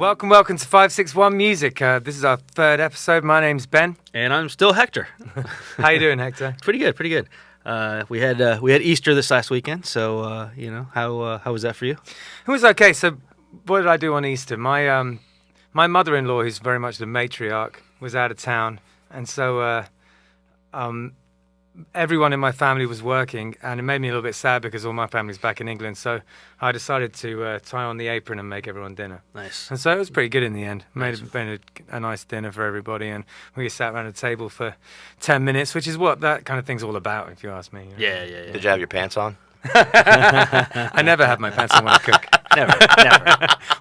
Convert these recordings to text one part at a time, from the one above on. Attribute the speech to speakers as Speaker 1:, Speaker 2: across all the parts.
Speaker 1: Welcome to 561 Music. This is our third episode. My name's Ben.
Speaker 2: And I'm still Hector.
Speaker 1: How you doing, Hector?
Speaker 2: Pretty good. We had Easter this last weekend, so how was that for you?
Speaker 1: It was okay. So, what did I do on Easter? My mother-in-law, who's very much the matriarch, was out of town, and so everyone in my family was working, and it made me a little bit sad because all my family's back in England. So I decided to tie on the apron and make everyone dinner.
Speaker 2: Nice.
Speaker 1: And so it was pretty good in the end. Made a nice dinner for everybody, and we sat around a table for 10 minutes, which is what that kind of thing's all about, if you ask me.
Speaker 2: Yeah.
Speaker 3: Did you have your pants on?
Speaker 1: I never have my pants on when I cook.
Speaker 2: Never.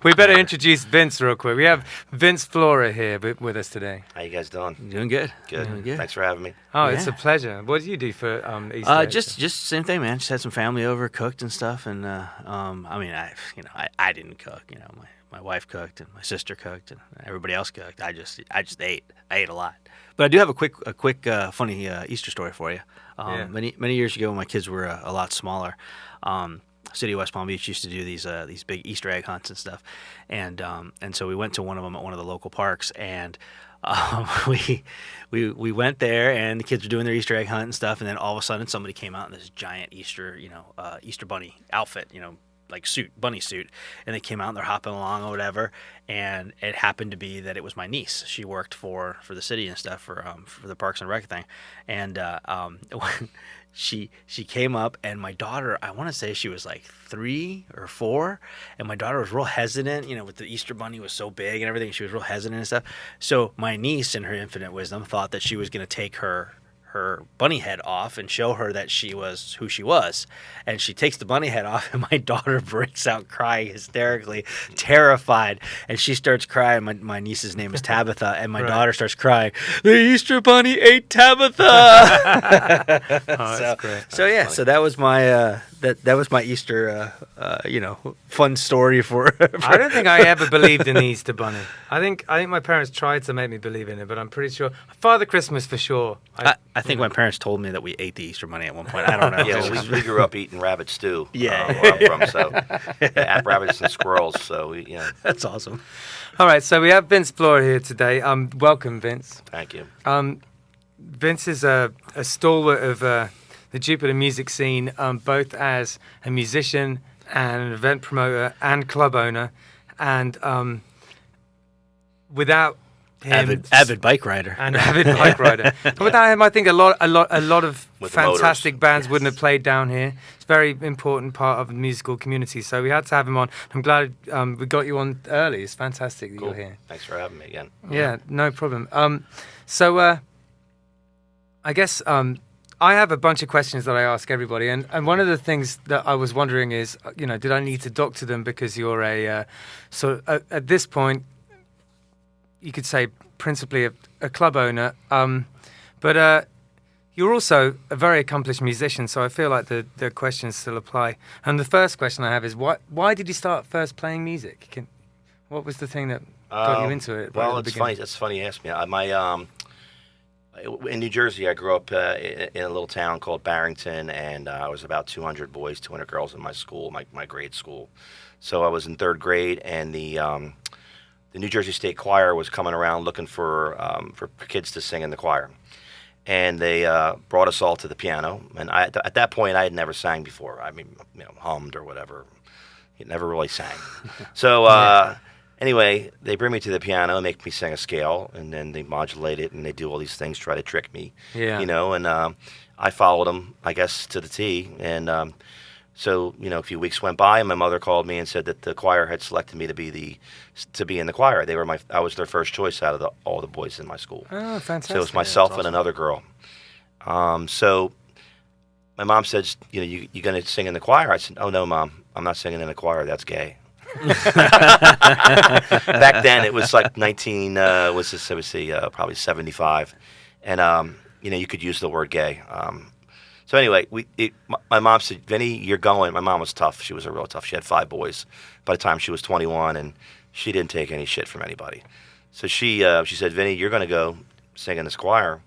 Speaker 1: We better introduce Vince real quick. We have Vince Flora here with us today.
Speaker 3: How you guys doing?
Speaker 2: Doing good.
Speaker 3: Good.
Speaker 2: Doing good.
Speaker 3: Thanks for having me.
Speaker 1: Oh,
Speaker 2: Yeah.
Speaker 1: it's a pleasure. What do you do for Easter?
Speaker 2: Just same thing, man. Just had some family over, cooked and stuff, and I didn't cook. You know, my wife cooked and my sister cooked and everybody else cooked. I just ate. I ate a lot. But I do have a quick funny Easter story for you.
Speaker 1: Yeah.
Speaker 2: Many years ago, when my kids were a lot smaller, City of West Palm Beach used to do these big Easter egg hunts and stuff, and so we went to one of them at one of the local parks, and we went there, and the kids were doing their Easter egg hunt and stuff, and then all of a sudden somebody came out in this giant Easter bunny outfit, like bunny suit, and they came out and they're hopping along or whatever, and it happened to be that it was my niece. She worked for the city and stuff for the Parks and Rec thing, and she came up, and my daughter, I want to say she was like 3 or 4, and my daughter was real hesitant, with the Easter bunny was so big and everything. She was real hesitant and stuff. So my niece, in her infinite wisdom, thought that she was going to take her bunny head off and show her that she was who she was, and she takes the bunny head off, and my daughter breaks out crying hysterically, terrified, and she starts crying. My niece's name is Tabitha, and my daughter starts crying, the Easter bunny ate Tabitha.
Speaker 1: That's great.
Speaker 2: So yeah, so that was my that was my Easter fun story for
Speaker 1: I don't think I ever believed in the Easter bunny. I think my parents tried to make me believe in it, but I'm pretty sure Father Christmas for sure.
Speaker 2: I think my parents told me that we ate the Easter bunny at one point. I don't know.
Speaker 3: Yeah, we grew up eating rabbit stew.
Speaker 2: Yeah.
Speaker 3: Where I'm from, so rabbits and squirrels. So
Speaker 2: That's awesome.
Speaker 1: All right, so we have Vince Flora here today. Welcome, Vince.
Speaker 3: Thank you.
Speaker 1: Vince is a stalwart of the Jupiter music scene, both as a musician and an event promoter and club owner, and without him,
Speaker 2: Avid bike rider.
Speaker 1: and avid bike rider. And without him, I think a lot of
Speaker 3: With the
Speaker 1: fantastic
Speaker 3: motors.
Speaker 1: bands wouldn't have played down here. It's a very important part of the musical community, so we had to have him on. I'm glad we got you on early. It's fantastic that
Speaker 3: Cool.
Speaker 1: you're here.
Speaker 3: Thanks for having me again.
Speaker 1: Yeah, no problem. So I guess I have a bunch of questions that I ask everybody, and one of the things that I was wondering is, did I need to doctor them because you're a at this point, you could say principally a club owner, but you're also a very accomplished musician, so I feel like the questions still apply. And the first question I have is, why did you start first playing music? What was the thing that got you into it?
Speaker 3: Well, it's funny. That's funny you asked me. In New Jersey, I grew up in a little town called Barrington, and I was about 200 boys, 200 girls in my school, my grade school. So I was in 3rd grade, and the New Jersey State Choir was coming around looking for kids to sing in the choir, and they brought us all to the piano. And at that point, I had never sang before. I mean, hummed or whatever. It never really sang. So. Anyway, they bring me to the piano, make me sing a scale, and then they modulate it, and they do all these things, try to trick me.
Speaker 1: Yeah.
Speaker 3: And I followed them, I guess, to the T. And so, a few weeks went by, and my mother called me and said that the choir had selected me to be in the choir. I was their first choice out of all the boys in my school.
Speaker 1: Oh, fantastic.
Speaker 3: So it was myself and another girl. So my mom said, you going to sing in the choir? I said, oh, no, Mom, I'm not singing in the choir. That's gay. Back then, it was like probably 75, and you could use the word gay. So anyway, my mom said, "Vinny, you're going." My mom was tough. She was real tough. She had 5 boys. By the time she was 21, and she didn't take any shit from anybody. So she said, "Vinny, you're going to go sing in this choir,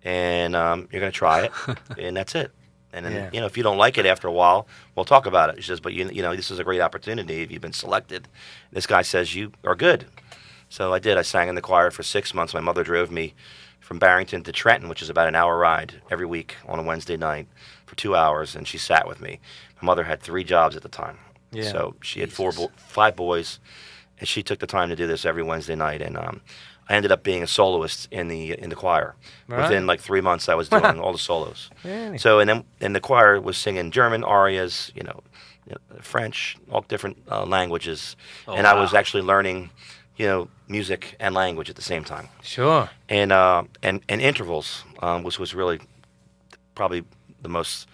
Speaker 3: and you're going to try it, and that's it." And then, if you don't like it after a while, we'll talk about it. She says, but this is a great opportunity. If you've been selected, this guy says you are good. So I did. I sang in the choir for 6 months. My mother drove me from Barrington to Trenton, which is about an hour ride every week on a Wednesday night for 2 hours, and she sat with me. My mother had 3 jobs at the time. Yeah. So she had 5 boys, and she took the time to do this every Wednesday night. And I ended up being a soloist in the choir. Right. Within like 3 months, I was doing all the solos. Really? So and the choir was singing German arias, French, all different languages, and I was actually learning, music and language at the same time.
Speaker 1: Sure.
Speaker 3: And intervals, which was really probably the most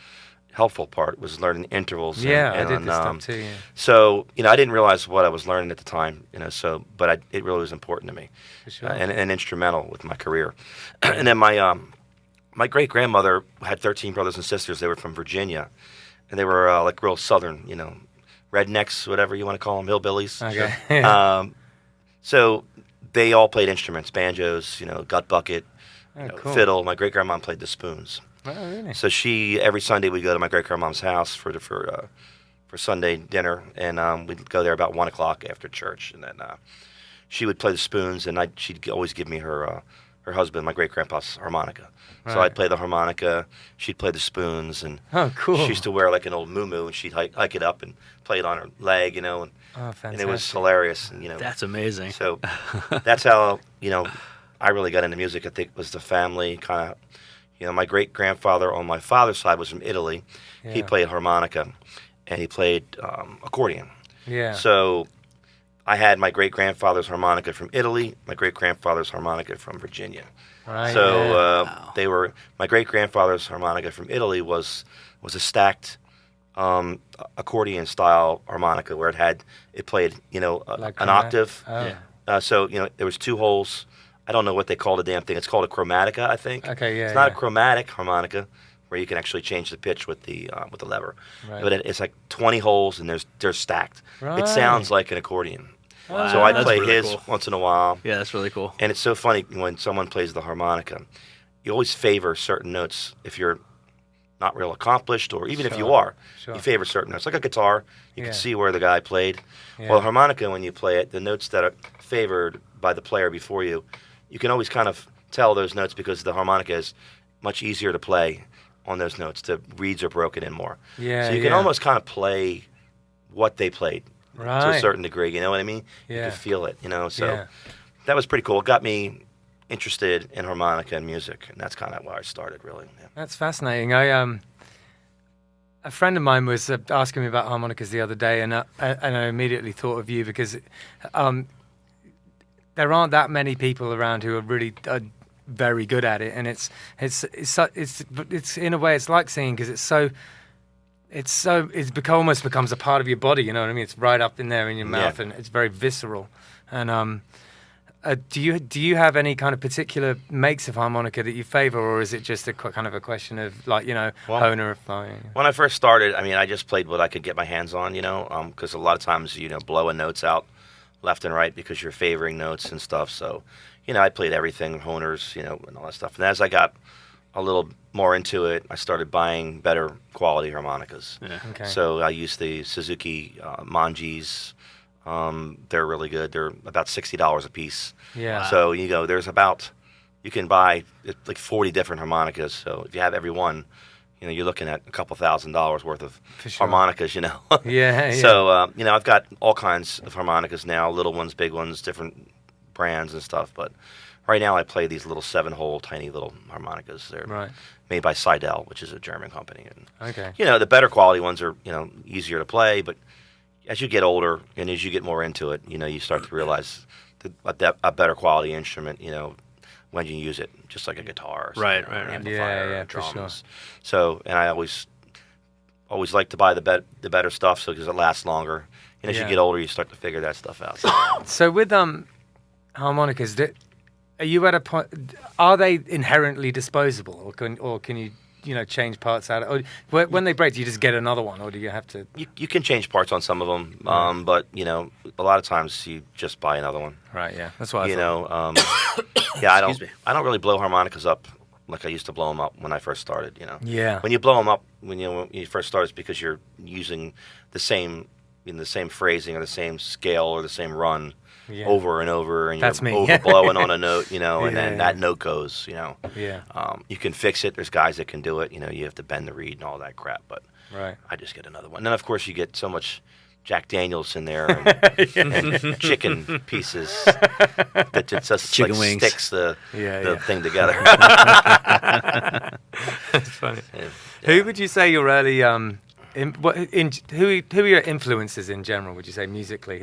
Speaker 3: helpful part, was learning intervals.
Speaker 1: Yeah, I did this stuff too. Yeah.
Speaker 3: So I didn't realize what I was learning at the time. But it really was important to me,
Speaker 1: for sure.
Speaker 3: And instrumental with my career. And then my great grandmother had 13 brothers and sisters. They were from Virginia, and they were like real southern, rednecks, whatever you want to call them, hillbillies.
Speaker 1: Okay.
Speaker 3: So they all played instruments, banjos, gut bucket,
Speaker 1: cool.
Speaker 3: fiddle. My great grandma played the spoons.
Speaker 1: Oh, really?
Speaker 3: So every Sunday we'd go to my great grandma's house for Sunday dinner, and we'd go there about 1 o'clock after church, and then she would play the spoons, and she'd always give me her husband, my great grandpa's harmonica. Right. So I'd play the harmonica, she'd play the spoons, and
Speaker 1: cool.
Speaker 3: She used to wear like an old muumuu, and she'd hike it up and play it on her leg,
Speaker 1: fantastic.
Speaker 3: And it was hilarious. And,
Speaker 2: That's amazing.
Speaker 3: So that's how I really got into music. I think it was the family kind of. My great-grandfather on my father's side was from Italy. Yeah. He played harmonica, and he played accordion.
Speaker 1: Yeah.
Speaker 3: So I had my great-grandfather's harmonica from Italy, my great-grandfather's harmonica from Virginia.
Speaker 1: Right.
Speaker 3: So they were. My great-grandfather's harmonica from Italy was a stacked accordion-style harmonica where it played
Speaker 1: like
Speaker 3: an octave.
Speaker 1: Oh.
Speaker 3: Yeah. So there was 2 holes. I don't know what they call the damn thing. It's called a chromatica, I think.
Speaker 1: Okay, yeah.
Speaker 3: It's not a chromatic harmonica where you can actually change the pitch with the lever. Right. But it's like 20 holes, and they're stacked.
Speaker 1: Right.
Speaker 3: It sounds like an accordion.
Speaker 1: Wow.
Speaker 3: So I play
Speaker 2: really
Speaker 3: his
Speaker 2: cool.
Speaker 3: once in a while.
Speaker 2: Yeah, that's really cool.
Speaker 3: And it's so funny when someone plays the harmonica. You always favor certain notes if you're not real accomplished, or even if you are.
Speaker 1: Sure.
Speaker 3: You favor certain notes. Like a guitar, you can see where the guy played.
Speaker 1: Yeah.
Speaker 3: Well, harmonica, when you play it, the notes that are favored by the player before you can always kind of tell those notes because the harmonica is much easier to play on those notes. The reeds are broken in more.
Speaker 1: Yeah,
Speaker 3: so you can almost kind of play what they played to a certain degree. You know what I mean?
Speaker 1: Yeah.
Speaker 3: You can feel it, So that was pretty cool. It got me interested in harmonica and music, and that's kind of where I started, really. Yeah.
Speaker 1: That's fascinating. A friend of mine was asking me about harmonicas the other day, and I immediately thought of you because there aren't that many people around who are really very good at it, and it's in a way it's like singing because almost becomes a part of your body. You know what I mean? It's right up in there in your mouth, and it's very visceral. And do you have any kind of particular makes of harmonica that you favor, or is it just a kind of a question of owner of playing?
Speaker 3: When I first started, I just played what I could get my hands on, because a lot of times blowing notes out left and right because you're favoring notes and stuff. So, I played everything, honers, and all that stuff. And as I got a little more into it, I started buying better quality harmonicas.
Speaker 2: Yeah.
Speaker 1: Okay.
Speaker 3: So I used the Suzuki Manjis. They're really good. They're about $60 a piece.
Speaker 1: Yeah.
Speaker 3: Wow. So you can buy like 40 different harmonicas. So if you have every one, you're looking at a couple $1,000s worth of harmonicas.
Speaker 1: Yeah.
Speaker 3: So I've got all kinds of harmonicas now, little ones, big ones, different brands and stuff. But right now I play these little 7-hole, tiny little harmonicas. They're made by Seidel, which is a German company. And,
Speaker 1: okay.
Speaker 3: The better quality ones are easier to play, but as you get older and as you get more into it, you start to realize a better quality instrument, when you use it, just like a guitar, or
Speaker 2: right,
Speaker 3: an
Speaker 2: right.
Speaker 3: amplifier, or
Speaker 1: for
Speaker 3: drums.
Speaker 1: sure.
Speaker 3: So, and I always like to buy the better stuff, so because it lasts longer. And as you get older, you start to figure that stuff out.
Speaker 1: So with harmonicas, are you at a point? Are they inherently disposable, or can you change parts out? Or when they break, do you just get another one, or do you have to?
Speaker 3: You can change parts on some of them, but a lot of times you just buy another one.
Speaker 1: Right. Yeah. That's what I thought.
Speaker 3: I don't really blow harmonicas up like I used to blow them up when I first started.
Speaker 1: Yeah.
Speaker 3: When you blow them up when you first start, it's because you're using the same phrasing or the same scale or the same run over and over, and
Speaker 1: That's
Speaker 3: you're
Speaker 1: me.
Speaker 3: overblowing on a note, and then
Speaker 1: Yeah.
Speaker 3: that note goes,
Speaker 1: Yeah.
Speaker 3: You can fix it. There's guys that can do it. You have to bend the reed and all that crap, but
Speaker 1: Right.
Speaker 3: I just get another one. And then of course you get so much Jack Daniels in there and chicken pieces that it just
Speaker 2: Chicken
Speaker 3: like
Speaker 2: wings.
Speaker 3: sticks the thing together.
Speaker 1: That's funny. Who would you say your early who are your influences in general? Would you say musically?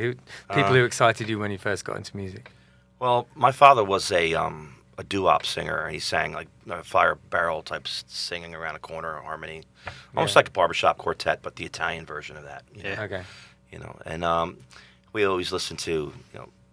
Speaker 1: People who excited you when you first got into music?
Speaker 3: Well, my father was a doo-wop singer, and he sang like fire barrel type singing around a corner harmony, almost like a barbershop quartet, but the Italian version of that.
Speaker 1: Okay.
Speaker 3: And we always listened to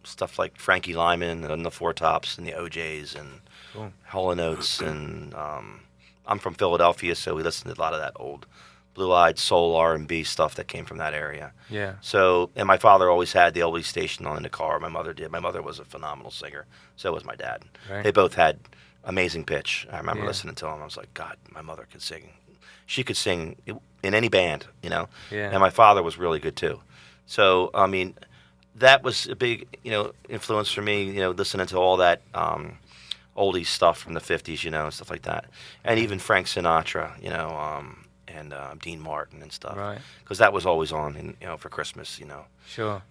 Speaker 3: stuff like Frankie Lyman and the Four Tops and the OJs and Hall & Oates, and I'm from Philadelphia, so we listened to a lot of that old blue-eyed soul R&B stuff that came from that area.
Speaker 1: Yeah.
Speaker 3: So, and my father always had the oldies station on in the car. My mother did. My mother was a phenomenal singer. So was my dad.
Speaker 1: Right.
Speaker 3: They both had amazing pitch. I remember
Speaker 1: Yeah.
Speaker 3: listening to them. I was like, God, my mother could sing. She could sing in any band,
Speaker 1: Yeah.
Speaker 3: And my father was really good too. So, I mean, that was a big, influence for me, listening to all that oldies stuff from the 50s, and stuff like that. And even Frank Sinatra, and Dean Martin and stuff.
Speaker 1: Right.
Speaker 3: Because that was always on, for Christmas,
Speaker 1: Sure.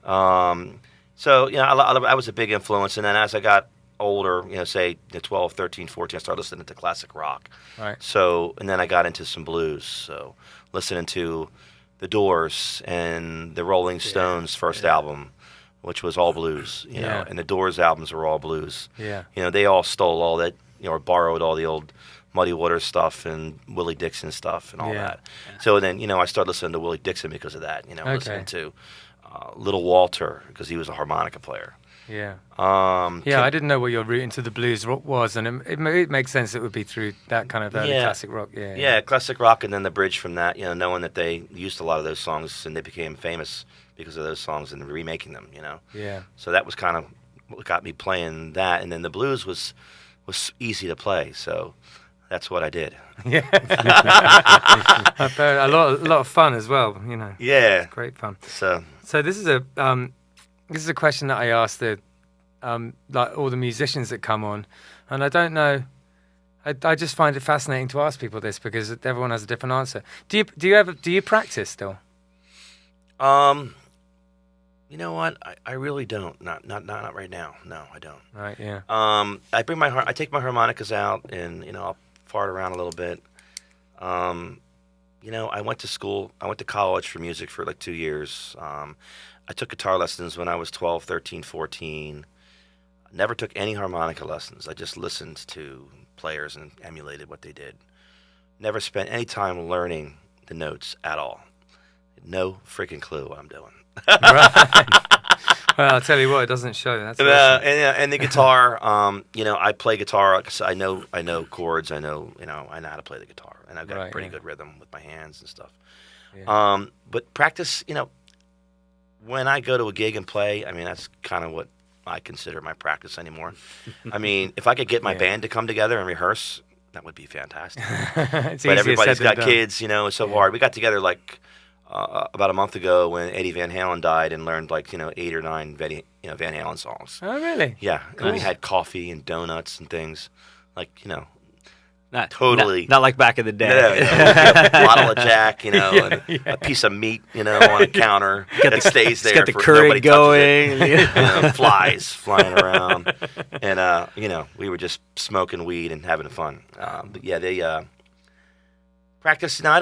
Speaker 3: So, I was a big influence. And then as I got older, say 12, 13, 14, I started listening to classic rock.
Speaker 1: Right.
Speaker 3: So, and then I got into some blues. So, listening to The Doors and the Rolling Stones' first album, which was all blues,
Speaker 1: Yeah.
Speaker 3: and the Doors albums were all blues.
Speaker 1: Yeah.
Speaker 3: They all stole all that, or borrowed all the old Muddy Waters stuff and Willie Dixon stuff and all
Speaker 1: Yeah.
Speaker 3: that. So then, I started listening to Willie Dixon because of that,
Speaker 1: Okay.
Speaker 3: listening to Little Walter because he was a harmonica player.
Speaker 1: Yeah.
Speaker 3: Um,
Speaker 1: Yeah, I didn't know what your route into the blues rock was, and it makes sense it would be through that kind of early
Speaker 3: Yeah.
Speaker 1: classic rock. Yeah.
Speaker 3: Yeah, classic rock, and then the bridge from that, knowing that they used a lot of those songs and they became famous because of those songs and remaking them,
Speaker 1: Yeah.
Speaker 3: So that was kind of what got me playing that, and then the blues was easy to play, so that's what I did.
Speaker 1: Yeah. A lot of fun as well.
Speaker 3: Yeah.
Speaker 1: Great fun.
Speaker 3: So
Speaker 1: So this is a question that I ask the like all the musicians that come on, and I don't know. I just find it fascinating to ask people this because everyone has a different answer. Do you practice still?
Speaker 3: you know what? I really don't. Not right now. No, I don't.
Speaker 1: Right. Yeah.
Speaker 3: I take my harmonicas out and I'll fart around a little bit. I went to school. I went to college for music for like 2 years. I took guitar lessons when I was 12, 13, 14. Never took any harmonica lessons. I just listened to players and emulated what they did. Never spent any time learning the notes at all. No freaking clue what I'm doing.
Speaker 1: Right. Well, I'll tell you what, it doesn't show. That's awesome.
Speaker 3: And the guitar, I play guitar. I know chords. I know how to play the guitar, and I've got pretty good rhythm with my hands and stuff.
Speaker 1: Yeah.
Speaker 3: But practice, when I go to a gig and play, I mean, that's kind of what I consider my practice anymore. I mean, if I could get my band to come together and rehearse, that would be fantastic.
Speaker 1: It's
Speaker 3: But
Speaker 1: easier
Speaker 3: everybody's
Speaker 1: said than
Speaker 3: got
Speaker 1: done.
Speaker 3: kids, it's so hard. We got together like about a month ago when Eddie Van Halen died and learned like 8 or 9 Van Halen songs.
Speaker 1: Oh, really?
Speaker 3: Yeah,
Speaker 1: Cool.
Speaker 3: and we had coffee and donuts and things, like
Speaker 2: Not
Speaker 3: Totally.
Speaker 2: Not like back in the day.
Speaker 3: a bottle of Jack, and a piece of meat, on a counter that stays there.
Speaker 2: Got the
Speaker 3: for
Speaker 2: curry
Speaker 3: nobody touches it.
Speaker 2: going.
Speaker 3: Flies flying around, and we were just smoking weed and having fun. But yeah, they practice. Now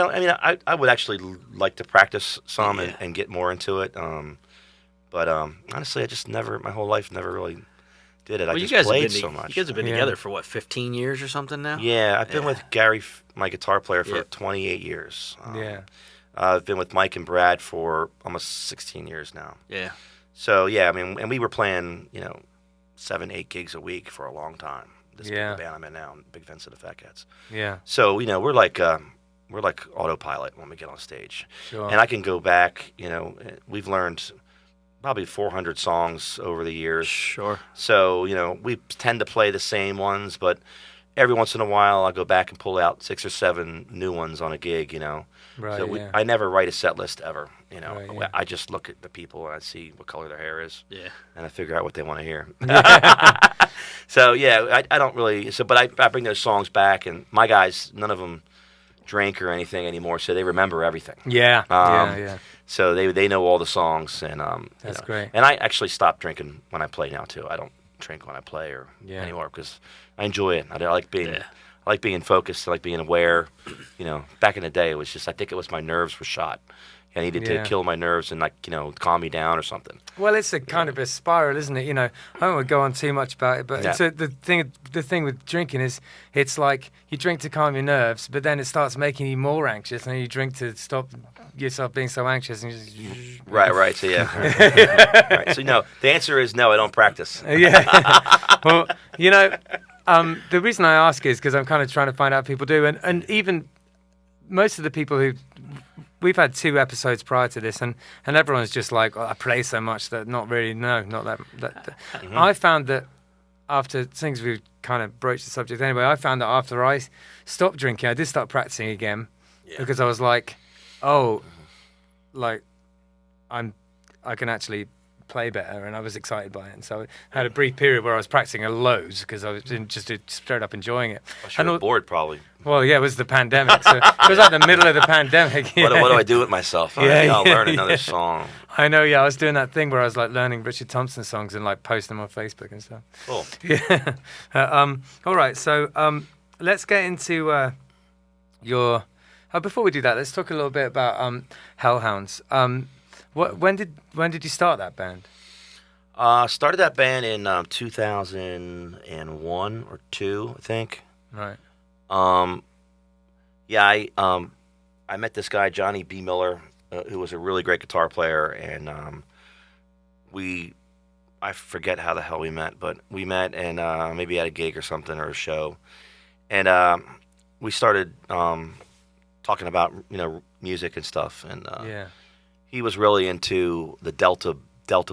Speaker 3: I would actually like to practice some and get more into it. But honestly, I just my whole life never really did it.
Speaker 2: Well,
Speaker 3: I
Speaker 2: you
Speaker 3: just
Speaker 2: guys
Speaker 3: played
Speaker 2: have been
Speaker 3: so much.
Speaker 2: You guys have been
Speaker 1: Yeah.
Speaker 2: together for what, 15 years or something now?
Speaker 3: Yeah, I've been with Gary, my guitar player, for
Speaker 2: Yeah.
Speaker 3: 28 years.
Speaker 1: Yeah.
Speaker 3: I've been with Mike and Brad for almost 16 years now.
Speaker 2: Yeah.
Speaker 3: So yeah, I mean, and we were playing, 7, 8 gigs a week for a long time. This is
Speaker 1: Yeah.
Speaker 3: the band I'm in now, Big Vince of the Phat Cats.
Speaker 1: Yeah.
Speaker 3: So we're like autopilot when we get on stage,
Speaker 1: Sure.
Speaker 3: and I can go back. We've learned probably 400 songs over the years.
Speaker 2: Sure.
Speaker 3: So we tend to play the same ones, but every once in a while, I'll go back and pull out 6 or 7 new ones on a gig, you know.
Speaker 1: Right.
Speaker 3: So
Speaker 1: Yeah.
Speaker 3: I never write a set list ever, you know.
Speaker 1: Right, yeah.
Speaker 3: I just look at the people and I see what color their hair is.
Speaker 2: Yeah.
Speaker 3: And I figure out what they want to hear. So, yeah, I don't really. So, but I bring those songs back, and my guys, none of them drink or anything anymore, so they remember everything.
Speaker 1: Yeah. Yeah.
Speaker 3: So they know all the songs, and
Speaker 1: That's great.
Speaker 3: And I actually stopped drinking when I play now too. I don't drink when I play or
Speaker 1: Yeah.
Speaker 3: anymore because I enjoy it. I like being I like being focused. I like being aware. You know, back in the day, it was just I think it was my nerves were shot. I needed to kill my nerves and calm me down or something.
Speaker 1: Well, it's a kind of a spiral, isn't it? You know, I don't want to go on too much about it, but
Speaker 3: Yeah.
Speaker 1: it's the thing with drinking is it's like you drink to calm your nerves, but then it starts making you more anxious, and then you drink to stop yourself being so anxious. And you just,
Speaker 3: Right. So yeah. Right. So no, the answer is no. I don't practice.
Speaker 1: Yeah. Well, you know, the reason I ask is because I'm kind of trying to find out if people do, and even most of the people who. We've had 2 episodes prior to this, and everyone's just like, I play so much that not really, no, not that.
Speaker 3: Mm-hmm.
Speaker 1: I found that after things we've kind of broached the subject anyway, I found that after I stopped drinking, I did start practicing again because I was like, like I can actually play better, and I was excited by it. And so I had a brief period where I was practicing loads because I was just straight up enjoying it.
Speaker 3: I was bored probably.
Speaker 1: Well, yeah, it was the pandemic. So it was like the middle of the pandemic.
Speaker 3: What do I do with myself? I'll learn another song.
Speaker 1: I know, yeah. I was doing that thing where I was like learning Richard Thompson songs and like posting them on Facebook and stuff.
Speaker 3: Cool.
Speaker 1: Yeah. All right. So let's get into your. Before we do that, let's talk a little bit about Hellhounds. When did you start that band?
Speaker 3: Started that band in 2001 or 2, I think.
Speaker 1: Right.
Speaker 3: I met this guy Johnny B. Miller, who was a really great guitar player, and I forget how the hell we met, but we met and maybe at a gig or something or a show, and we started talking about music and stuff, and he was really into the Delta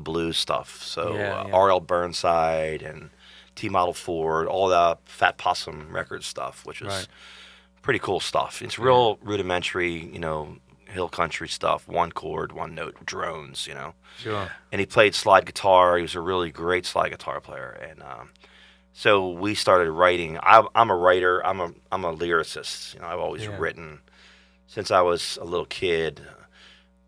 Speaker 3: blues stuff, so R.L. Burnside and T Model Ford, all the Fat Possum record stuff, which was pretty cool stuff. It's real rudimentary, hill country stuff, 1 chord, 1 note, drones,
Speaker 1: Sure.
Speaker 3: And he played slide guitar. He was a really great slide guitar player, and so we started writing. I'm a writer. I'm a lyricist. I've always written since I was a little kid.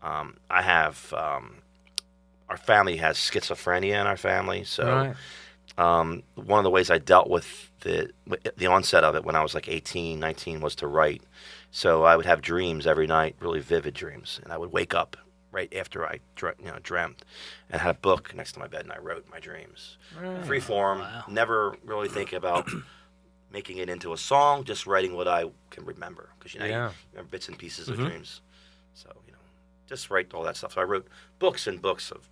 Speaker 3: I have our family has schizophrenia in our family, so one of the ways I dealt with the onset of it when I was like 18, 19 was to write. So I would have dreams every night, really vivid dreams, and I would wake up right after I dreamt, and had a book next to my bed, and I wrote my dreams. Free form, never really thinking about making it into a song, just writing what I can remember, because you remember bits and pieces of dreams. So just write all that stuff. So I wrote books and books of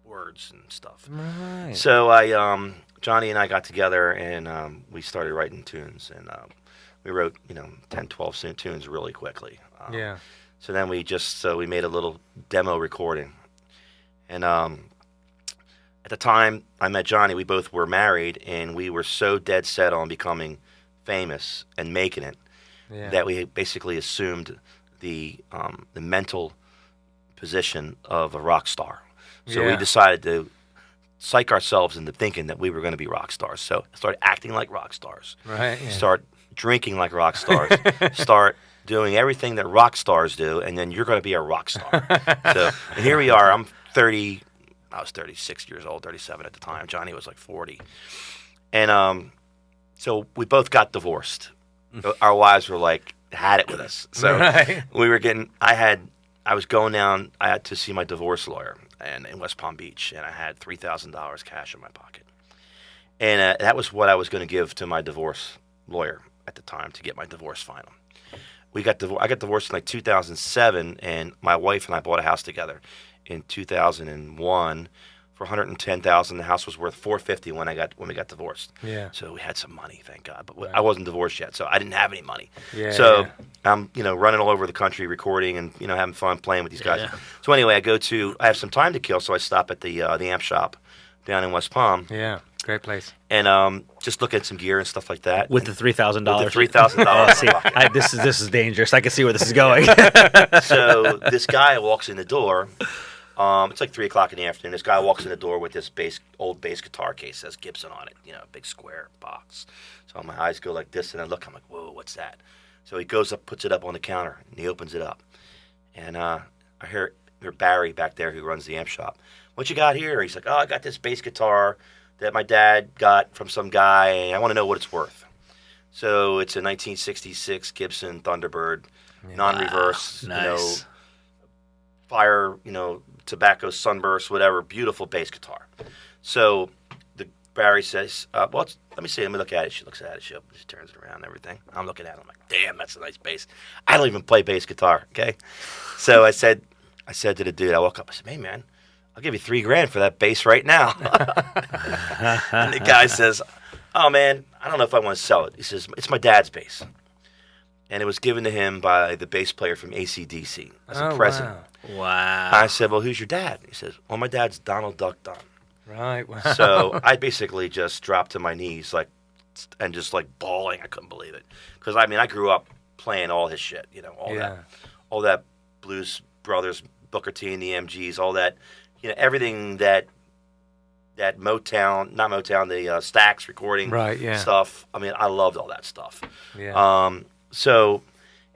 Speaker 3: words and stuff.
Speaker 1: Right.
Speaker 3: So Johnny and I got together and we started writing tunes, and we wrote 10, 12 tunes really quickly. So then we made a little demo recording, and at the time I met Johnny, we both were married, and we were so dead set on becoming famous and making it that we basically assumed the mental position of a rock star. So we decided to psych ourselves into thinking that we were going to be rock stars. So started acting like rock stars.
Speaker 1: Right. Yeah.
Speaker 3: Start drinking like rock stars. Start doing everything that rock stars do, and then you're going to be a rock star. So and here we are. I'm 30. I was 36 years old, 37 at the time. Johnny was like 40. And so we both got divorced. Our wives were like, had it with us. So we were getting, I was going down, I had to see my divorce lawyer in West Palm Beach, and I had $3,000 cash in my pocket. And that was what I was going to give to my divorce lawyer at the time to get my divorce final. I got divorced in like 2007, and my wife and I bought a house together in 2001 for $110,000. The house was worth $450 when we got divorced. Yeah. So we had some money, thank God. But I wasn't divorced yet, so I didn't have any money. I'm running all over the country recording and having fun playing with these guys. Yeah. So anyway, I have some time to kill, so I stop at the amp shop down in West Palm.
Speaker 1: Yeah. Great place.
Speaker 3: And just look at some gear and stuff like that.
Speaker 2: With the $3,000.
Speaker 3: With the $3,000.
Speaker 2: See, this is dangerous. I can see where this is going.
Speaker 3: So this guy walks in the door. It's like 3:00 in the afternoon. This guy walks in the door with this old bass guitar case that says Gibson on it. Big square box. So my eyes go like this, and I look. I'm like, whoa, what's that? So he goes up, puts it up on the counter, and he opens it up. And I hear Barry back there who runs the amp shop. What you got here? He's like, I got this bass guitar that my dad got from some guy, and I want to know what it's worth. So it's a 1966 Gibson Thunderbird, non-reverse,
Speaker 2: nice.
Speaker 3: Fire, tobacco sunburst, whatever, beautiful bass guitar. So Barry says, let me see, let me look at it. She looks at it, she turns it around and everything. I'm looking at it, I'm like, damn, that's a nice bass. I don't even play bass guitar, okay? So I said to the dude, I woke up, I said, hey man, I'll give you $3,000 for that bass right now. And the guy says, oh man, I don't know if I want to sell it. He says, it's my dad's bass. And it was given to him by the bass player from AC/DC as a present.
Speaker 2: Wow.
Speaker 3: I said, well, who's your dad? He says, well, my dad's Donald Duck Dunn.
Speaker 1: Right. Wow.
Speaker 3: So I basically just dropped to my knees and just bawling. I couldn't believe it. Because, I grew up playing all his shit, all that Blues Brothers, Booker T and the MGs, all that, everything that Motown, not Motown, the Stax recording stuff. I loved all that stuff.
Speaker 1: Yeah.
Speaker 3: So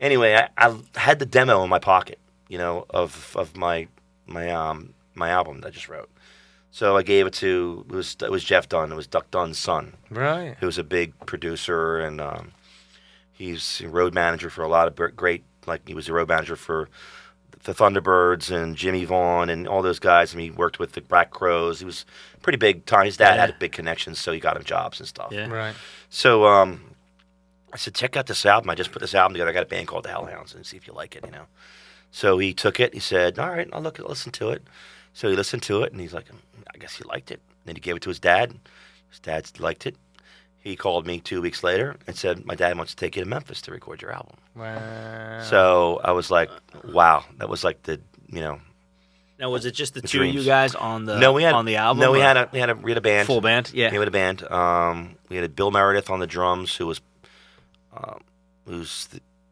Speaker 3: anyway, I had the demo in my pocket, of my album that I just wrote. So I gave it to it was Jeff Dunn. It was Duck Dunn's son,
Speaker 1: right?
Speaker 3: Who was a big producer, and he's a road manager for a lot of great. He was a road manager for the Thunderbirds and Jimmy Vaughn and all those guys. He worked with the Black Crowes. He was pretty big time. His dad had a big connection, so he got him jobs and stuff.
Speaker 2: Yeah.
Speaker 1: Right.
Speaker 3: So I said, check out this album. I just put this album together. I got a band called the Hellhounds, and see if you like it. So he took it. He said, all right, I'll listen to it. So he listened to it, and he's like, I guess he liked it. And then he gave it to his dad. His dad liked it. He called me 2 weeks later and said, my dad wants to take you to Memphis to record your album.
Speaker 1: Wow.
Speaker 3: So I was like, wow. That was like the.
Speaker 2: Now, was it just the two
Speaker 3: dreams.
Speaker 2: of you guys on the
Speaker 3: on
Speaker 2: the album?
Speaker 3: No, we had a band.
Speaker 2: Full band? Yeah.
Speaker 3: We had a band. We had Bill Meredith on the drums, who was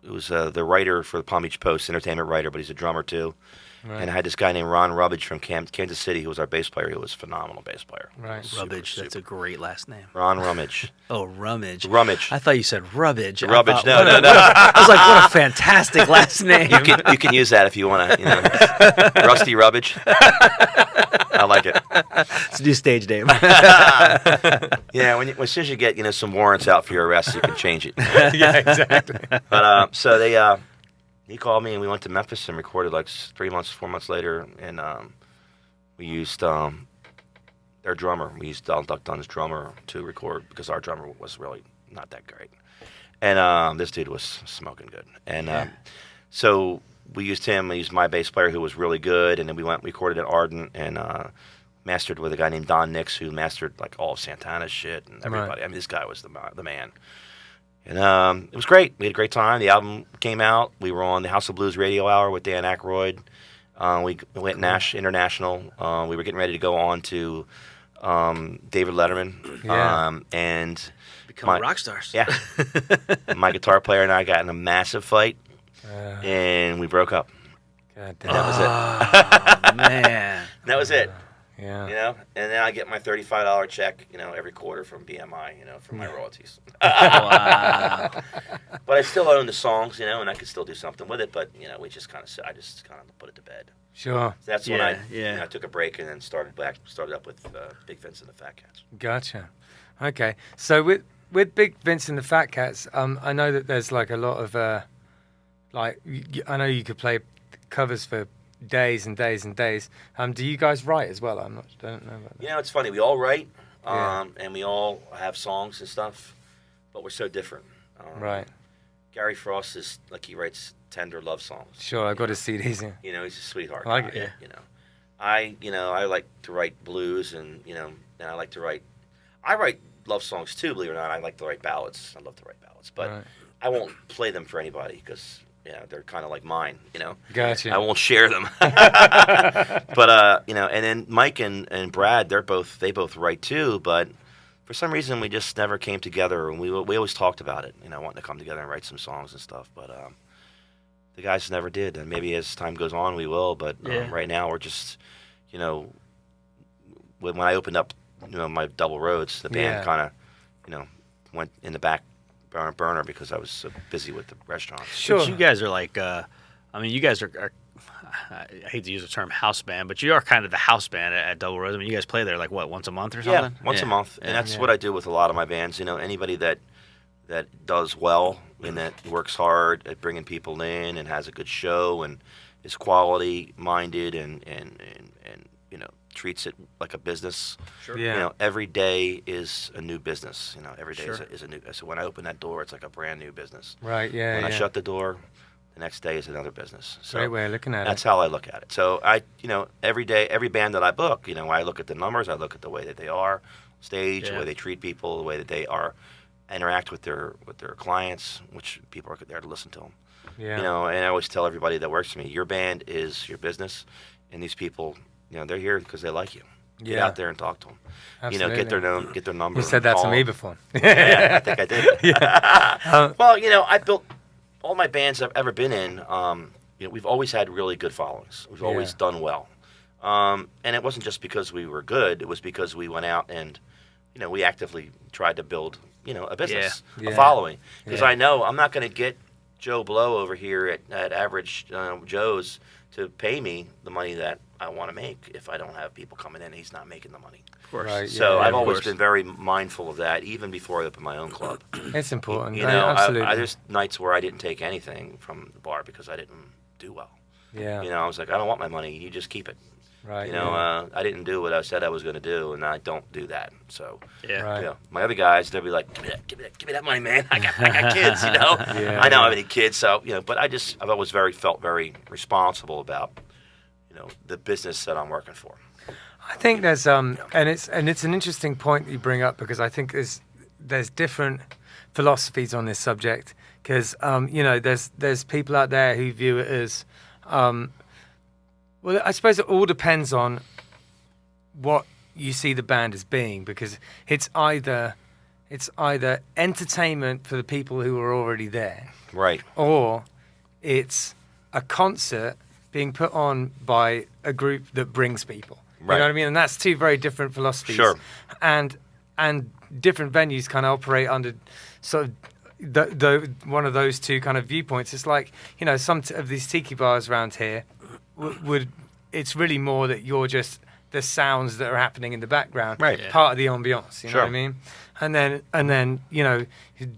Speaker 3: the writer for the Palm Beach Post, entertainment writer, but he's a drummer too. Right. And I had this guy named Ron Rubbage from Kansas City, who was our bass player. He was a phenomenal bass player.
Speaker 1: Right.
Speaker 2: Rubbage, that's a great last name.
Speaker 3: Ron Rummage.
Speaker 2: Oh, Rummage.
Speaker 3: Rummage.
Speaker 2: I thought you said Rubbage.
Speaker 3: Rubbage, no.
Speaker 2: I was like, what a fantastic last name.
Speaker 3: You can use that if you want to, Rusty Rubbage. I like it.
Speaker 2: It's a new stage name.
Speaker 3: Yeah, as soon as you get, some warrants out for your arrest, you can change it.
Speaker 1: Yeah, exactly.
Speaker 3: But so he called me and we went to Memphis and recorded 4 months later, and we used their drummer. We used Duck Dunn's drummer to record because our drummer was really not that great, and this dude was smoking good. And so we used him. We used my bass player who was really good, and then we went and recorded at Ardent and mastered with a guy named Don Nix who mastered all of Santana's shit and everybody.
Speaker 1: Right.
Speaker 3: This guy was the man. And it was great. We had a great time. The album came out. We were on the House of Blues radio hour with Dan Aykroyd. We went international. We were getting ready to go on to David Letterman.
Speaker 1: Yeah.
Speaker 3: And
Speaker 2: Become rock stars.
Speaker 3: Yeah. My guitar player and I got in a massive fight, and we broke up.
Speaker 1: God damn.
Speaker 3: That was it.
Speaker 2: Oh, man.
Speaker 3: That was it.
Speaker 1: Yeah.
Speaker 3: And then I get my $35 check, every quarter from BMI, for my royalties.
Speaker 2: Wow.
Speaker 3: But I still own the songs, and I could still do something with it. But I just kind of put it to bed.
Speaker 1: Sure.
Speaker 3: So that's when I took a break and then started up with Big Vince and the Phat Cats.
Speaker 1: Gotcha. Okay. So with Big Vince and the Phat Cats, I know that there's a lot of I know you could play covers for days and days and days. Do you guys write as well? Don't know about that.
Speaker 3: It's funny. We all write, and we all have songs and stuff, but we're so different.
Speaker 1: Right.
Speaker 3: Gary Frost is he writes tender love songs.
Speaker 1: Sure, I got to see these. Yeah.
Speaker 3: He's a sweetheart.
Speaker 1: I like
Speaker 3: guy,
Speaker 1: it.
Speaker 3: I like to write blues, and and I like to write. I write love songs too, believe it or not. I like to write ballads. I love to write ballads, but I won't play them for anybody because. They're kind of like mine,
Speaker 1: Gotcha.
Speaker 3: I won't share them. But, and then Mike and Brad, they both write too, but for some reason we just never came together, and we always talked about it, wanting to come together and write some songs and stuff, but the guys never did, and maybe as time goes on we will, but right now we're just, when I opened up, my Double Roads, the band kind of, went in the back burner because I was so busy with the restaurant.
Speaker 1: Sure.
Speaker 2: But you guys are like, you guys are, I hate to use the term house band, but you are kind of the house band at Double Roads. I mean, you guys play there like what, once a month or something?
Speaker 3: Yeah, once a month, and that's what I do with a lot of my bands. Anybody that does well and that works hard at bringing people in and has a good show and is quality minded and treats it like a business.
Speaker 2: Sure.
Speaker 1: Yeah.
Speaker 3: Every day is a new business. Every day is a new. So when I open that door, it's like a brand new business.
Speaker 1: Right. Yeah.
Speaker 3: When I shut the door, the next day is another business. So
Speaker 1: Great way of looking at
Speaker 3: that's
Speaker 1: it.
Speaker 3: how I look at it. So every day, every band that I book, I look at the numbers, I look at the way that they are stage, the way they treat people, the way that they interact with their clients, which people are there to listen to them.
Speaker 1: Yeah.
Speaker 3: And I always tell everybody that works for me, your band is your business, and these people, they're here because they like you. Get out there and talk to them.
Speaker 1: Absolutely.
Speaker 3: Get their number.
Speaker 1: You said that to me before.
Speaker 3: Yeah, I think I did. Well, I built all my bands I've ever been in. We've always had really good followings. We've always done well, and it wasn't just because we were good. It was because we went out and, we actively tried to build, a business, a following. Because I know I'm not going to get Joe Blow over here at Average Joe's to pay me the money that I want to make if I don't have people coming in and he's not making the money.
Speaker 2: Of course.
Speaker 1: Right,
Speaker 3: So I've always been very mindful of that, even before I opened my own club.
Speaker 1: It's important.
Speaker 3: Absolutely. There's nights where I didn't take anything from the bar because I didn't do well.
Speaker 1: Yeah.
Speaker 3: I was like, I don't want my money. You just keep it.
Speaker 1: Right.
Speaker 3: I didn't do what I said I was going to do, and I don't do that. So,
Speaker 1: Right.
Speaker 3: my other guys, they'll be like, give me that money, man. I got kids,
Speaker 1: Yeah,
Speaker 3: I don't have any kids, so but I've always felt very responsible about, the business that I'm working for.
Speaker 1: I think there's and it's an interesting point that you bring up, because I think there's different philosophies on this subject, because there's people out there who view it as well, I suppose it all depends on what you see the band as being, because it's either entertainment for the people who are already there,
Speaker 3: Right.
Speaker 1: or it's a concert being put on by a group that brings people.
Speaker 3: Right.
Speaker 1: You know what I mean? And that's two very different philosophies.
Speaker 3: Sure.
Speaker 1: And different venues kind of operate under sort of the one of those two kind of viewpoints. It's like, some of these tiki bars around here it's really more that you're just the sounds that are happening in the background,
Speaker 3: Right. Yeah.
Speaker 1: part of the ambiance. You know
Speaker 3: Sure.
Speaker 1: what I mean? And then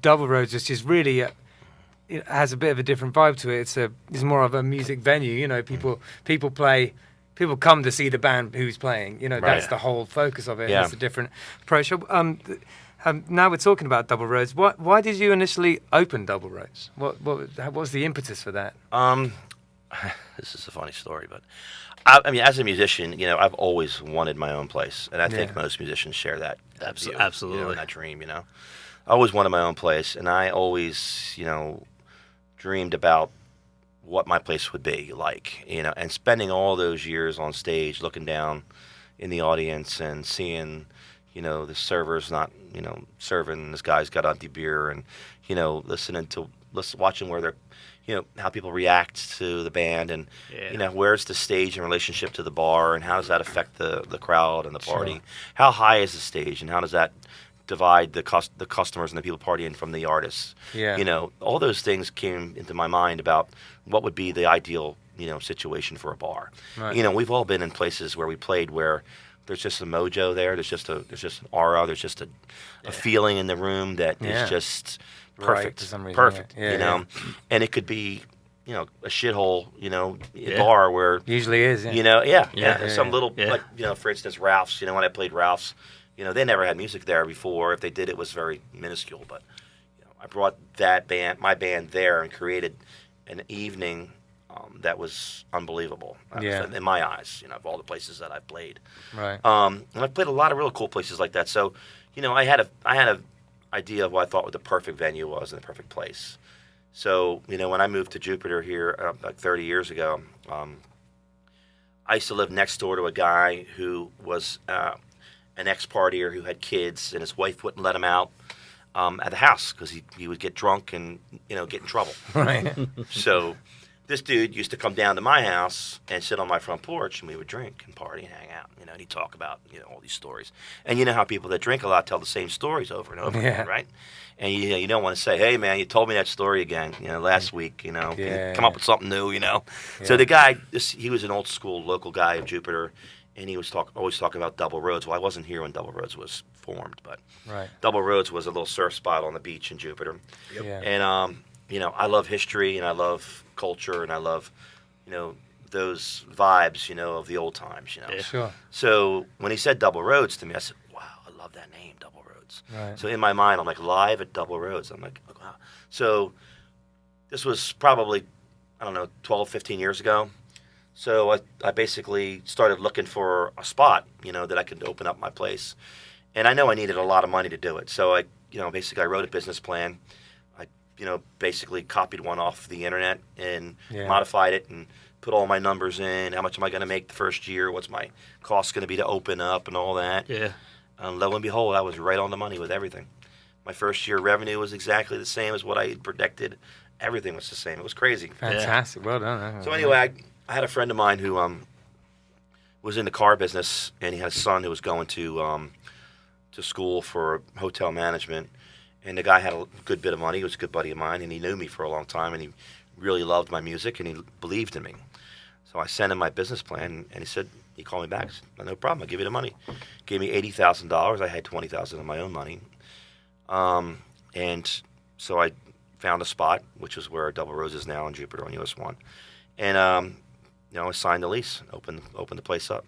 Speaker 1: Double Roads is just really it has a bit of a different vibe to it. It's more of a music venue. People come to see the band who's playing. That's the whole focus of it.
Speaker 3: Yeah.
Speaker 1: It's a different approach. So, now we're talking about Double Roads. Why did you initially open Double Roads? What was the impetus for that?
Speaker 3: This is a funny story, but as a musician, I've always wanted my own place, and I think most musicians share that view,
Speaker 2: Absolutely.
Speaker 3: that dream. I always wanted my own place, and I always, dreamed about what my place would be like, and spending all those years on stage, looking down in the audience and seeing, the servers not, serving. This guy's got empty beer, and watching where they're, how people react to the band, and where's the stage in relationship to the bar, and how does that affect the crowd and the party?
Speaker 1: Sure.
Speaker 3: How high is the stage, and how does that divide the customers and the people partying from the artists?
Speaker 1: Yeah.
Speaker 3: All those things came into my mind about what would be the ideal situation for a bar.
Speaker 1: Right.
Speaker 3: We've all been in places where we played where there's just a mojo there, there's just an aura, there's just a feeling in the room that is just perfect.
Speaker 1: Right, for some reason,
Speaker 3: Perfect.
Speaker 1: yeah.
Speaker 3: And it could be a shithole bar where
Speaker 1: Usually is. Yeah.
Speaker 3: some little like for instance Ralph's, when I played Ralph's, they never had music there before. If they did, it was very minuscule, but I brought my band there and created an evening that was unbelievable in my eyes, of all the places that I've played.
Speaker 1: Right.
Speaker 3: And I've played a lot of really cool places like that. So, I had a idea of what I thought the perfect venue was and the perfect place. So, when I moved to Jupiter here like 30 years ago, I used to live next door to a guy who was an an ex-partier who had kids, and his wife wouldn't let him out at the house because he would get drunk and get in trouble.
Speaker 1: Right.
Speaker 3: So this dude used to come down to my house and sit on my front porch, and we would drink and party and hang out. And he'd talk about all these stories. And you know how people that drink a lot tell the same stories over and over again, right? And you don't want to say, hey man, you told me that story again, last week, can you come up with something new, So the guy, he was an old school local guy of Jupiter, and he was always talking about Double Roads. Well, I wasn't here when Double Roads was formed, but Double Roads was a little surf spot on the beach in Jupiter.
Speaker 1: Yep. Yeah.
Speaker 3: And I love history, and I love culture, and I love those vibes of the old times.
Speaker 1: Yeah. Sure.
Speaker 3: So when he said Double Roads to me, I said, wow, I love that name, Double Roads.
Speaker 1: Right.
Speaker 3: So in my mind, I'm like, live at Double Roads. I'm like, wow. So this was probably, 12, 15 years ago. So I basically started looking for a spot, that I could open up my place. And I know I needed a lot of money to do it. So I wrote a business plan. I, basically copied one off the internet and modified it and put all my numbers in. How much am I going to make the first year? What's my cost going to be to open up and all that?
Speaker 2: Yeah.
Speaker 3: Lo and behold, I was right on the money with everything. My first year revenue was exactly the same as what I had predicted. Everything was the same. It was crazy.
Speaker 1: Fantastic. Well done.
Speaker 3: So anyway, I had a friend of mine who was in the car business, and he had a son who was going to school for hotel management. And the guy had a good bit of money. He was a good buddy of mine, and he knew me for a long time, and he really loved my music, and he believed in me. So I sent him my business plan, and he called me back. He said, no problem, I'll give you the money. Gave me $80,000. I had $20,000 of my own money. And so I found a spot, which is where Double Rose is now in Jupiter on US 1. And, I signed the lease, opened the place up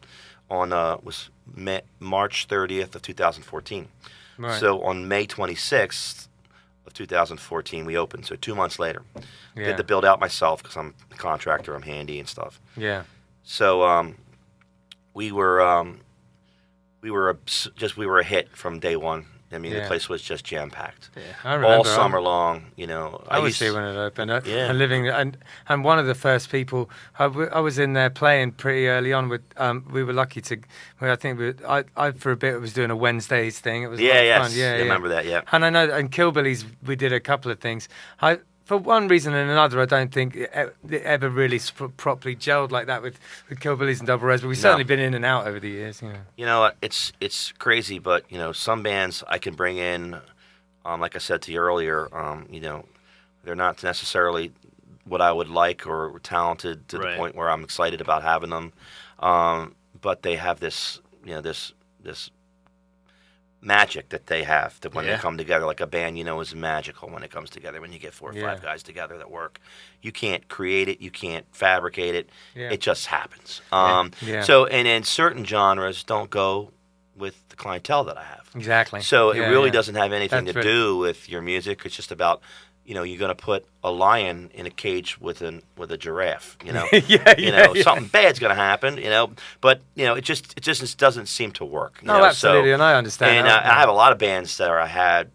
Speaker 3: on was March 30th of 2014.
Speaker 1: Right.
Speaker 3: So on May 26th of 2014, we opened. So 2 months later, did the build out myself because I'm a contractor. I'm handy and stuff.
Speaker 1: Yeah.
Speaker 3: So we were a hit from day one. I mean, the place was just jam packed.
Speaker 1: Yeah. I remember
Speaker 3: all summer long.
Speaker 1: I was here when it opened.
Speaker 3: Yeah.
Speaker 1: And living, and one of the first people, I was in there playing pretty early on with. We were lucky to. I think I for a bit was doing a Wednesdays thing. It was a lot of fun.
Speaker 3: I remember that. Yeah.
Speaker 1: And I know, and Killbillies, we did a couple of things. For one reason and another, I don't think it ever really properly gelled like that with Killbillies and Double Rose, but we've certainly been in and out over the years.
Speaker 3: It's crazy, but some bands I can bring in, like I said to you earlier, they're not necessarily what I would like or talented to the point where I'm excited about having them, but they have this magic that they have that when they come together, like a band, is magical when it comes together. When you get 4 or 5 guys together that work, you can't create it, you can't fabricate it. It just happens. So, and then certain genres don't go with the clientele that I have.
Speaker 1: Exactly.
Speaker 3: So it really doesn't have anything to do with your music. It's just about you're going to put a lion in a cage with a giraffe. Something bad's going to happen. But it just doesn't seem to work.
Speaker 1: Absolutely, and I understand.
Speaker 3: And I have a lot of bands that I had,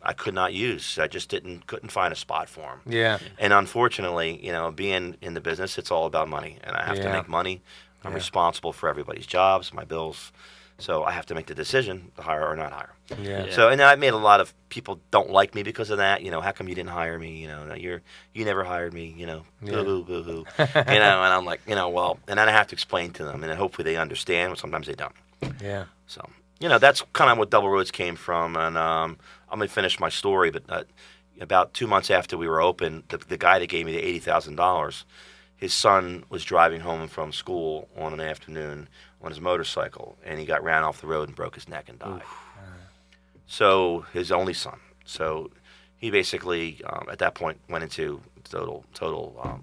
Speaker 3: I could not use. I just couldn't find a spot for them.
Speaker 1: Yeah.
Speaker 3: And unfortunately, being in the business, it's all about money, and I have to make money. I'm responsible for everybody's jobs, my bills. So I have to make the decision to hire or not hire.
Speaker 1: Yeah.
Speaker 3: So, and I made a lot of people don't like me because of that. How come you didn't hire me? You never hired me. Boo hoo, boo hoo. And I'm like, well, and then I have to explain to them, and then hopefully they understand. But sometimes they don't.
Speaker 1: Yeah.
Speaker 3: So, that's kind of what Double Roads came from, and I'm gonna finish my story. But about 2 months after we were open, the guy that gave me the $80,000, his son was driving home from school on an afternoon on his motorcycle, and he got ran off the road and broke his neck and died. So his only son. So he basically at that point went into total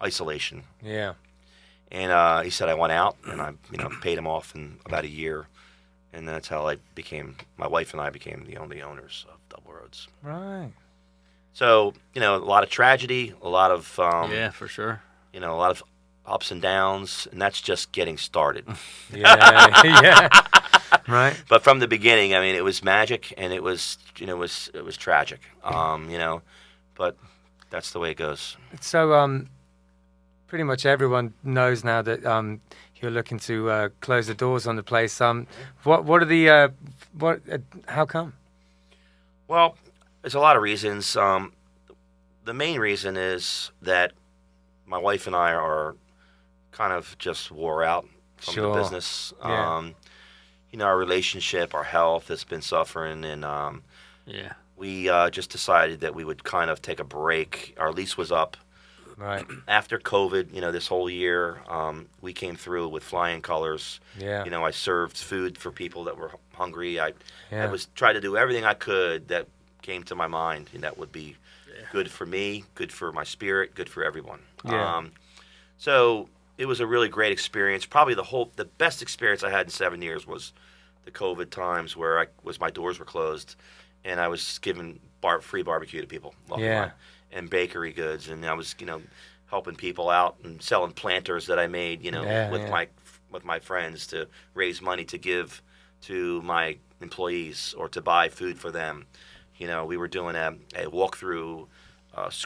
Speaker 3: isolation.
Speaker 1: Yeah.
Speaker 3: And he said, I went out, and I paid him off in about a year, and that's how my wife and I became the only owners of Double Roads.
Speaker 1: Right.
Speaker 3: So a lot of tragedy, a lot of
Speaker 2: for sure.
Speaker 3: A lot of ups and downs, and that's just getting started.
Speaker 1: Yeah. Right.
Speaker 3: But from the beginning, it was magic, and it was tragic. But that's the way it goes.
Speaker 1: So pretty much everyone knows now that you're looking to close the doors on the place. What are the how come?
Speaker 3: Well, there's a lot of reasons. The main reason is that my wife and I are kind of just wore out from
Speaker 1: Sure.
Speaker 3: the business.
Speaker 1: Yeah.
Speaker 3: Our relationship, our health has been suffering, and
Speaker 2: Yeah.
Speaker 3: we just decided that we would kind of take a break. Our lease was up.
Speaker 1: Right.
Speaker 3: After COVID, this whole year, we came through with flying colors.
Speaker 1: Yeah.
Speaker 3: I served food for people that were hungry. I
Speaker 1: Yeah.
Speaker 3: was trying to do everything I could that came to my mind, and that would be good for me, good for my spirit, good for everyone.
Speaker 1: Yeah.
Speaker 3: So it was a really great experience. Probably the best experience I had in 7 years was the COVID times where my doors were closed, and I was giving free barbecue to people.
Speaker 1: Yeah.
Speaker 3: And bakery goods, and I was helping people out and selling planters that I made with my friends to raise money to give to my employees or to buy food for them. We were doing a walk-through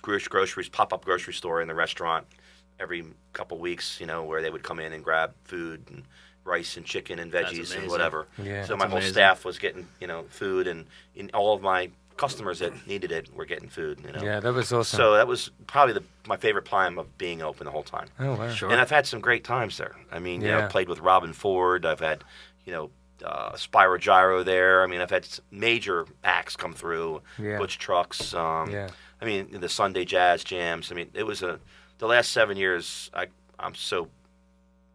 Speaker 3: groceries, pop-up grocery store in the restaurant every couple weeks, where they would come in and grab food and rice and chicken and veggies and whatever.
Speaker 1: Yeah.
Speaker 3: So my whole staff was getting, food, and all of my customers that needed it were getting food.
Speaker 1: Yeah, that was awesome.
Speaker 3: So that was probably my favorite time of being open the whole time.
Speaker 1: Oh wow.
Speaker 2: Sure.
Speaker 3: And I've had some great times there. I mean,
Speaker 1: Yeah.
Speaker 3: I've played with Robin Ford. I've had, Spyro Gyro there. I mean, I've had major acts come through.
Speaker 1: Yeah.
Speaker 3: Butch Trucks.
Speaker 1: Yeah.
Speaker 3: I mean, the Sunday Jazz Jams. I mean, it was the last 7 years. I'm so,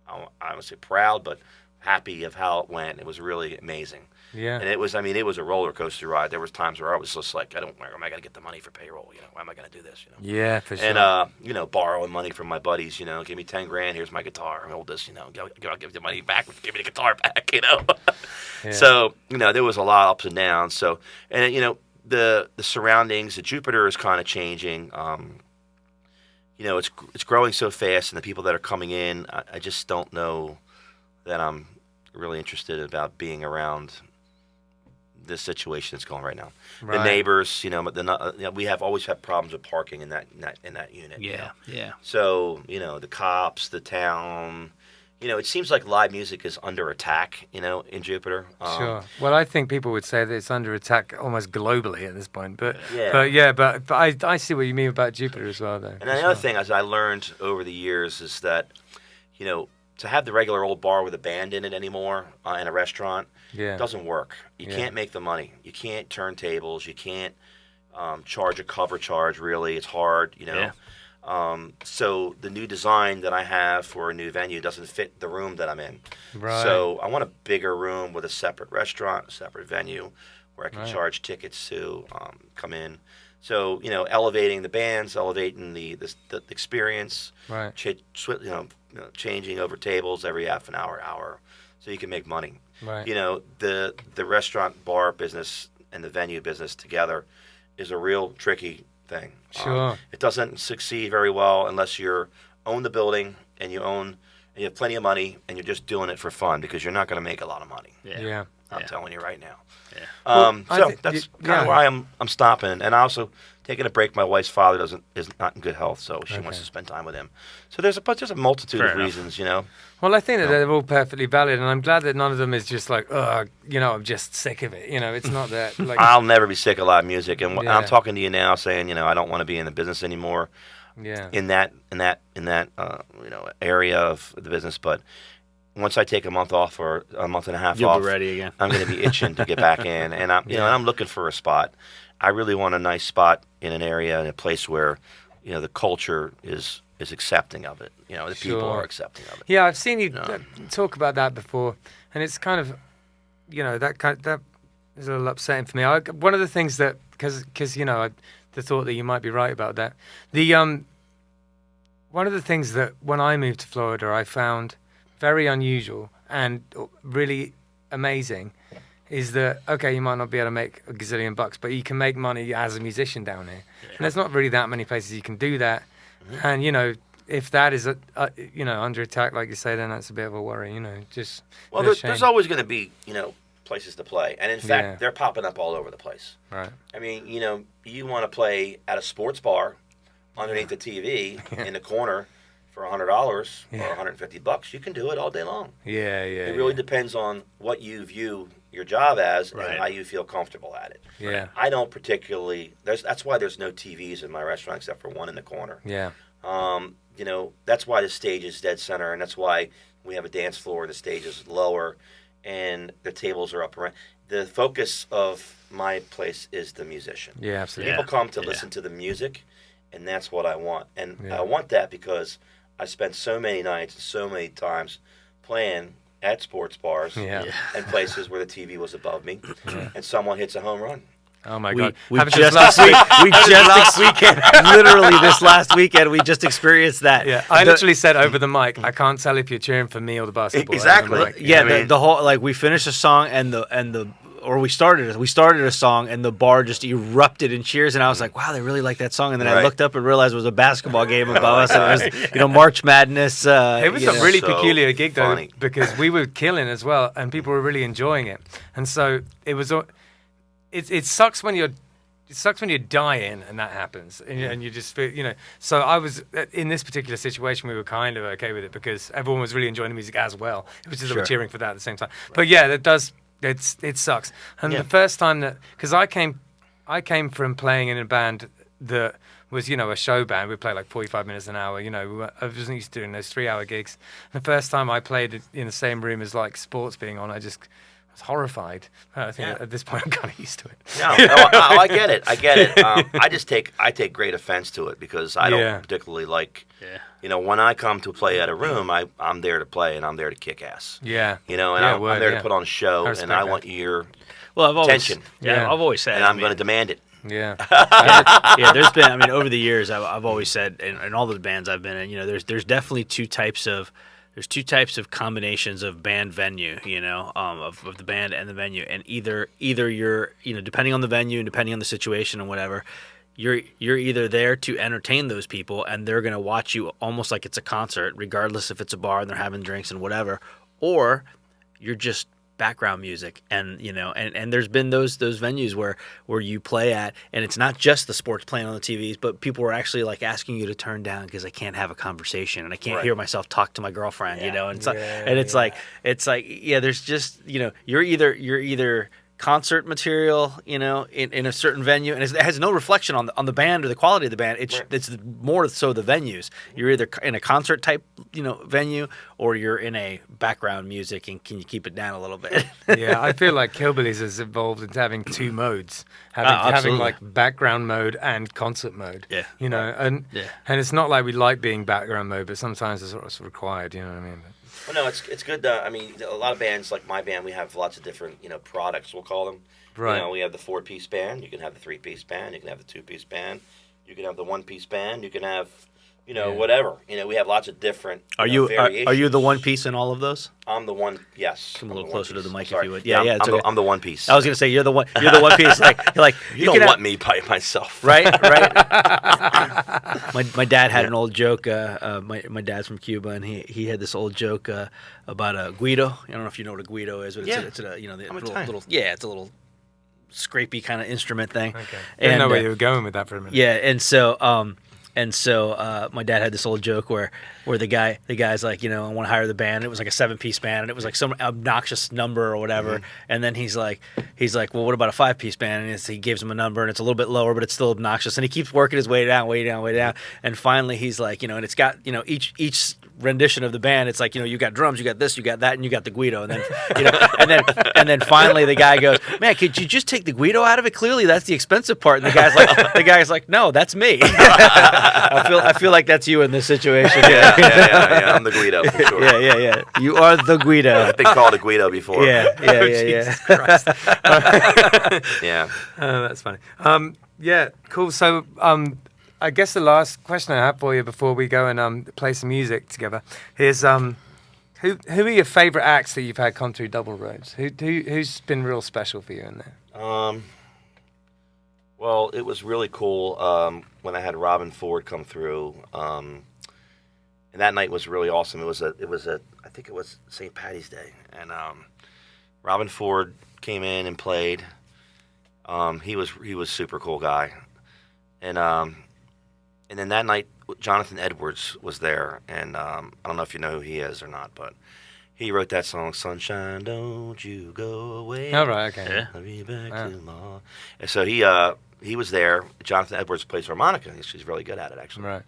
Speaker 3: I don't say proud, but happy of how it went. It was really amazing.
Speaker 1: Yeah.
Speaker 3: And it was a roller coaster ride. There was times where I was just like, where am I going to get the money for payroll? Why am I going to do this?
Speaker 1: Yeah, for sure.
Speaker 3: And borrowing money from my buddies. Give me 10 grand. Here's my guitar. Hold this. I'll give you the money back. Give me the guitar back.
Speaker 1: Yeah.
Speaker 3: So there was a lot of ups and downs. So and the surroundings. The Jupiter is kind of changing. It's growing so fast, and the people that are coming in, I just don't know that I'm really interested about being around this situation that's going right now.
Speaker 1: Right.
Speaker 3: The neighbors, we have always had problems with parking in that unit.
Speaker 2: Yeah. Yeah.
Speaker 3: So the cops, the town, it seems like live music is under attack. In Jupiter.
Speaker 1: Sure. Well, I think people would say that it's under attack almost globally at this point. But
Speaker 3: Yeah.
Speaker 1: but I see what you mean about Jupiter as well, though.
Speaker 3: And another thing, as I learned over the years, is that to have the regular old bar with a band in it anymore in a restaurant doesn't work. You can't make the money. You can't turn tables. You can't charge a cover charge. Really, it's hard.
Speaker 2: Yeah.
Speaker 3: So the new design that I have for a new venue doesn't fit the room that I'm in.
Speaker 1: Right.
Speaker 3: So I want a bigger room with a separate restaurant, a separate venue, where I can charge tickets to come in. So elevating the bands, elevating the experience,
Speaker 1: Right.
Speaker 3: Changing over tables every half an hour, so you can make money.
Speaker 1: Right.
Speaker 3: The restaurant bar business and the venue business together is a real tricky thing.
Speaker 1: Sure.
Speaker 3: It doesn't succeed very well unless you own the building and you have plenty of money and you're just doing it for fun, because you're not going to make a lot of money.
Speaker 1: Yeah.
Speaker 3: I'm telling you right now.
Speaker 2: Yeah.
Speaker 1: Well,
Speaker 3: So that's kind of why I'm stopping, and also taking a break. My wife's father is not in good health, so she wants to spend time with him. So there's a multitude
Speaker 2: Fair
Speaker 3: of
Speaker 2: enough.
Speaker 3: reasons,
Speaker 1: Well, I think that they're all perfectly valid, and I'm glad that none of them is just like, I'm just sick of it. It's not that. Like,
Speaker 3: I'll never be sick of live music, and
Speaker 1: Yeah.
Speaker 3: I'm talking to you now, saying I don't want to be in the business anymore.
Speaker 1: yeah.
Speaker 3: In that area of the business, but once I take a month off or a month and a half
Speaker 2: You'll
Speaker 3: off,
Speaker 2: be ready again.
Speaker 3: I'm going to be itching to get back in, and I'm looking for a spot. I really want a nice spot in an area, in a place where the culture is accepting of it. The people
Speaker 1: Sure.
Speaker 3: are accepting of it.
Speaker 1: Yeah, I've seen you talk about that before, and it's kind of, that is a little upsetting for me. One of the things that, because the thought that you might be right about that. One of the things that when I moved to Florida, I found very unusual and really amazing is that, okay, you might not be able to make a gazillion bucks, but you can make money as a musician down here. And there's not really that many places you can do that. And, if that is, under attack, like you say, then that's a bit of a worry, just.
Speaker 3: Well,
Speaker 1: a shame.
Speaker 3: there's always going to be, places to play. And in fact,
Speaker 1: Yeah.
Speaker 3: they're popping up all over the place.
Speaker 1: Right.
Speaker 3: I mean, you want to play at a sports bar underneath the TV in the corner for $100
Speaker 1: Yeah.
Speaker 3: or $150, you can do it all day long.
Speaker 1: Yeah,
Speaker 3: It really depends on what you view your job as
Speaker 2: Right.
Speaker 3: and how you feel comfortable at it.
Speaker 1: Yeah.
Speaker 3: I don't particularly. That's why there's no TVs in my restaurant except for one in the corner.
Speaker 1: Yeah.
Speaker 3: You know, that's why the stage is dead center, and that's why we have a dance floor and the stage is lower, and the tables are up around. The focus of my place is the musician.
Speaker 1: Yeah, absolutely.
Speaker 3: People come to
Speaker 2: Yeah.
Speaker 3: listen to the music, and that's what I want. And
Speaker 1: Yeah.
Speaker 3: I want that because I spent so many nights and so many times playing at sports bars
Speaker 1: Yeah.
Speaker 3: and places where the TV was above me, and someone hits a home run.
Speaker 1: Oh my
Speaker 2: We
Speaker 1: God.
Speaker 2: just
Speaker 1: Happened
Speaker 2: last week. We just
Speaker 1: last weekend.
Speaker 2: literally this last weekend we just experienced that.
Speaker 1: Yeah, I
Speaker 2: The-
Speaker 1: literally said over the mic, I can't tell if you're cheering for me or the basketball.
Speaker 3: Exactly.
Speaker 1: Over the mic.
Speaker 2: Yeah,
Speaker 3: I mean-
Speaker 2: the whole like we finished a song and we started a song and the bar just erupted in cheers and I was like, wow, they really like that song. And then I
Speaker 3: Right.
Speaker 2: looked up and realized it was a basketball game above us and it was March Madness.
Speaker 1: It was
Speaker 2: you
Speaker 1: a
Speaker 2: know.
Speaker 1: really
Speaker 3: So
Speaker 1: peculiar gig though,
Speaker 3: funny.
Speaker 1: because we were killing as well, and people were really enjoying it. And so it was. It sucks when you're. It sucks when you die in and that happens, and you just feel, you know. So I was in this particular situation. We were kind of okay with it because everyone was really enjoying the music as well. It was just they were
Speaker 2: Sure.
Speaker 1: cheering for that at the same time. But yeah, it does. It sucks. And
Speaker 3: Yeah.
Speaker 1: the first time that, because I came from playing in a band that was, you know, a show band. We played like 45 minutes an hour. You know, I wasn't used to doing those 3-hour gigs. The first time I played in the same room as like sports being on, I was horrified. I think
Speaker 3: Yeah.
Speaker 1: at this point I'm kind of used to it.
Speaker 3: No, I get it. I get it. I take great offense to it because I
Speaker 1: Yeah.
Speaker 3: don't particularly like.
Speaker 2: Yeah.
Speaker 3: You know, when I come to play at a room, I'm there to play and I'm there to kick ass.
Speaker 1: Yeah.
Speaker 3: You know, and
Speaker 1: Yeah,
Speaker 3: I'm
Speaker 1: word,
Speaker 3: there
Speaker 1: yeah.
Speaker 3: to put on a show,
Speaker 1: I
Speaker 3: and
Speaker 1: respect
Speaker 3: I
Speaker 1: that.
Speaker 3: want your
Speaker 2: Well, I've always
Speaker 3: attention.
Speaker 1: Yeah.
Speaker 2: I've always said
Speaker 3: and
Speaker 2: I
Speaker 3: I'm
Speaker 2: mean,
Speaker 3: going to demand it.
Speaker 1: Yeah.
Speaker 2: yeah, there's been. I mean, over the years, I've always said, in all the bands I've been in, you know, there's definitely two types of combinations of band venue, you know, of the band and the venue, and either you're, you know, depending on the venue and depending on the situation and whatever, you're either there to entertain those people and they're gonna watch you almost like it's a concert, regardless if it's a bar and they're having drinks and whatever, or you're just background music. And you know, and there's been those venues where you play at and it's not just the sports playing on the TVs, but people are actually like asking you to turn down because I can't have a conversation and I can't
Speaker 3: Right.
Speaker 2: hear myself talk to my girlfriend, you
Speaker 3: Yeah.
Speaker 2: know, and
Speaker 1: Yeah,
Speaker 2: it's like yeah, there's just, you know, you're either concert material, you know, in a certain venue, and it has no reflection on the band or the quality of the band. It's
Speaker 3: Right.
Speaker 2: it's more so the venues. You're either in a concert type, you know, venue, or you're in a background music, and can you keep it down a little bit?
Speaker 1: Yeah, I feel like Hillbillies has evolved into having two modes, having
Speaker 2: absolutely.
Speaker 1: like background mode and concert mode.
Speaker 2: Yeah.
Speaker 1: You know, and it's not like we like being background mode, but sometimes it's required. You know what I mean?
Speaker 3: Well, no, it's good. I mean, a lot of bands like my band, we have lots of different, you know, products. We'll call them.
Speaker 1: Right.
Speaker 3: You know, we have the 4-piece band. You can have the 3-piece band. You can have the 2-piece band. You can have the 1-piece band. You can have, you know,
Speaker 1: Yeah.
Speaker 3: whatever. You know, we have lots of different.
Speaker 2: Are
Speaker 3: you know,
Speaker 2: you are
Speaker 3: variations.
Speaker 2: you the one piece in all of those?
Speaker 3: I'm the one. Yes.
Speaker 2: Come a
Speaker 3: I'm
Speaker 2: little
Speaker 3: the
Speaker 2: closer to
Speaker 3: 1-piece.
Speaker 2: the mic if
Speaker 3: Sorry.
Speaker 2: you would. Yeah,
Speaker 3: I'm,
Speaker 2: it's
Speaker 3: I'm,
Speaker 2: okay.
Speaker 3: I'm the 1-piece.
Speaker 2: I was gonna say you're the one piece. Like
Speaker 3: you don't
Speaker 2: can
Speaker 3: want me by myself.
Speaker 2: right. My dad had an old joke. My dad's from Cuba, and he had this old joke about a guido. I don't know if you know what a guido is, but
Speaker 3: Yeah.
Speaker 2: it's a you know the
Speaker 3: I'm
Speaker 2: little,
Speaker 3: Italian.
Speaker 2: little it's a little scrapey kind of instrument thing.
Speaker 1: Okay. Didn't
Speaker 2: And
Speaker 1: know where you were going with that for a minute.
Speaker 2: yeah, and so my dad had this old joke where the guy's like, you know, I want to hire the band. It was like a 7-piece band, and it was like some obnoxious number or whatever. And then he's like, well, what about a 5-piece band? And he gives him a number, and it's a little bit lower, but it's still obnoxious. And he keeps working his way down. And finally, he's like, you know, and it's got, you know, each rendition of the band, it's like, you know, you got drums, you got this, you got that, and you got the guido. And then, you know, and then finally the guy goes, man, could you just take the guido out of it? Clearly that's the expensive part. And the guy's like, no, that's me. I feel like that's you in this situation.
Speaker 3: Yeah. I'm the Guido for sure.
Speaker 2: Yeah. You are the Guido.
Speaker 3: I've been called a Guido before.
Speaker 1: Jesus Christ.
Speaker 3: Yeah.
Speaker 1: That's funny. Yeah, cool. So, I guess the last question I have for you before we go and play some music together is who are your favorite acts that you've had come through Double Roads? Who's been real special for you in there?
Speaker 3: Well, it was really cool when I had Robin Ford come through, and that night was really awesome. It was I think it was St. Patty's Day, and Robin Ford came in and played. He was super cool guy, and and then that night, Jonathan Edwards was there, and I don't know if you know who he is or not, but he wrote that song, "Sunshine, Don't You Go Away."
Speaker 1: Oh, right, okay.
Speaker 2: Yeah.
Speaker 3: I'll be back
Speaker 1: Ah.
Speaker 3: tomorrow. And so he was there. Jonathan Edwards plays harmonica. She's really good at it, actually.
Speaker 1: Right.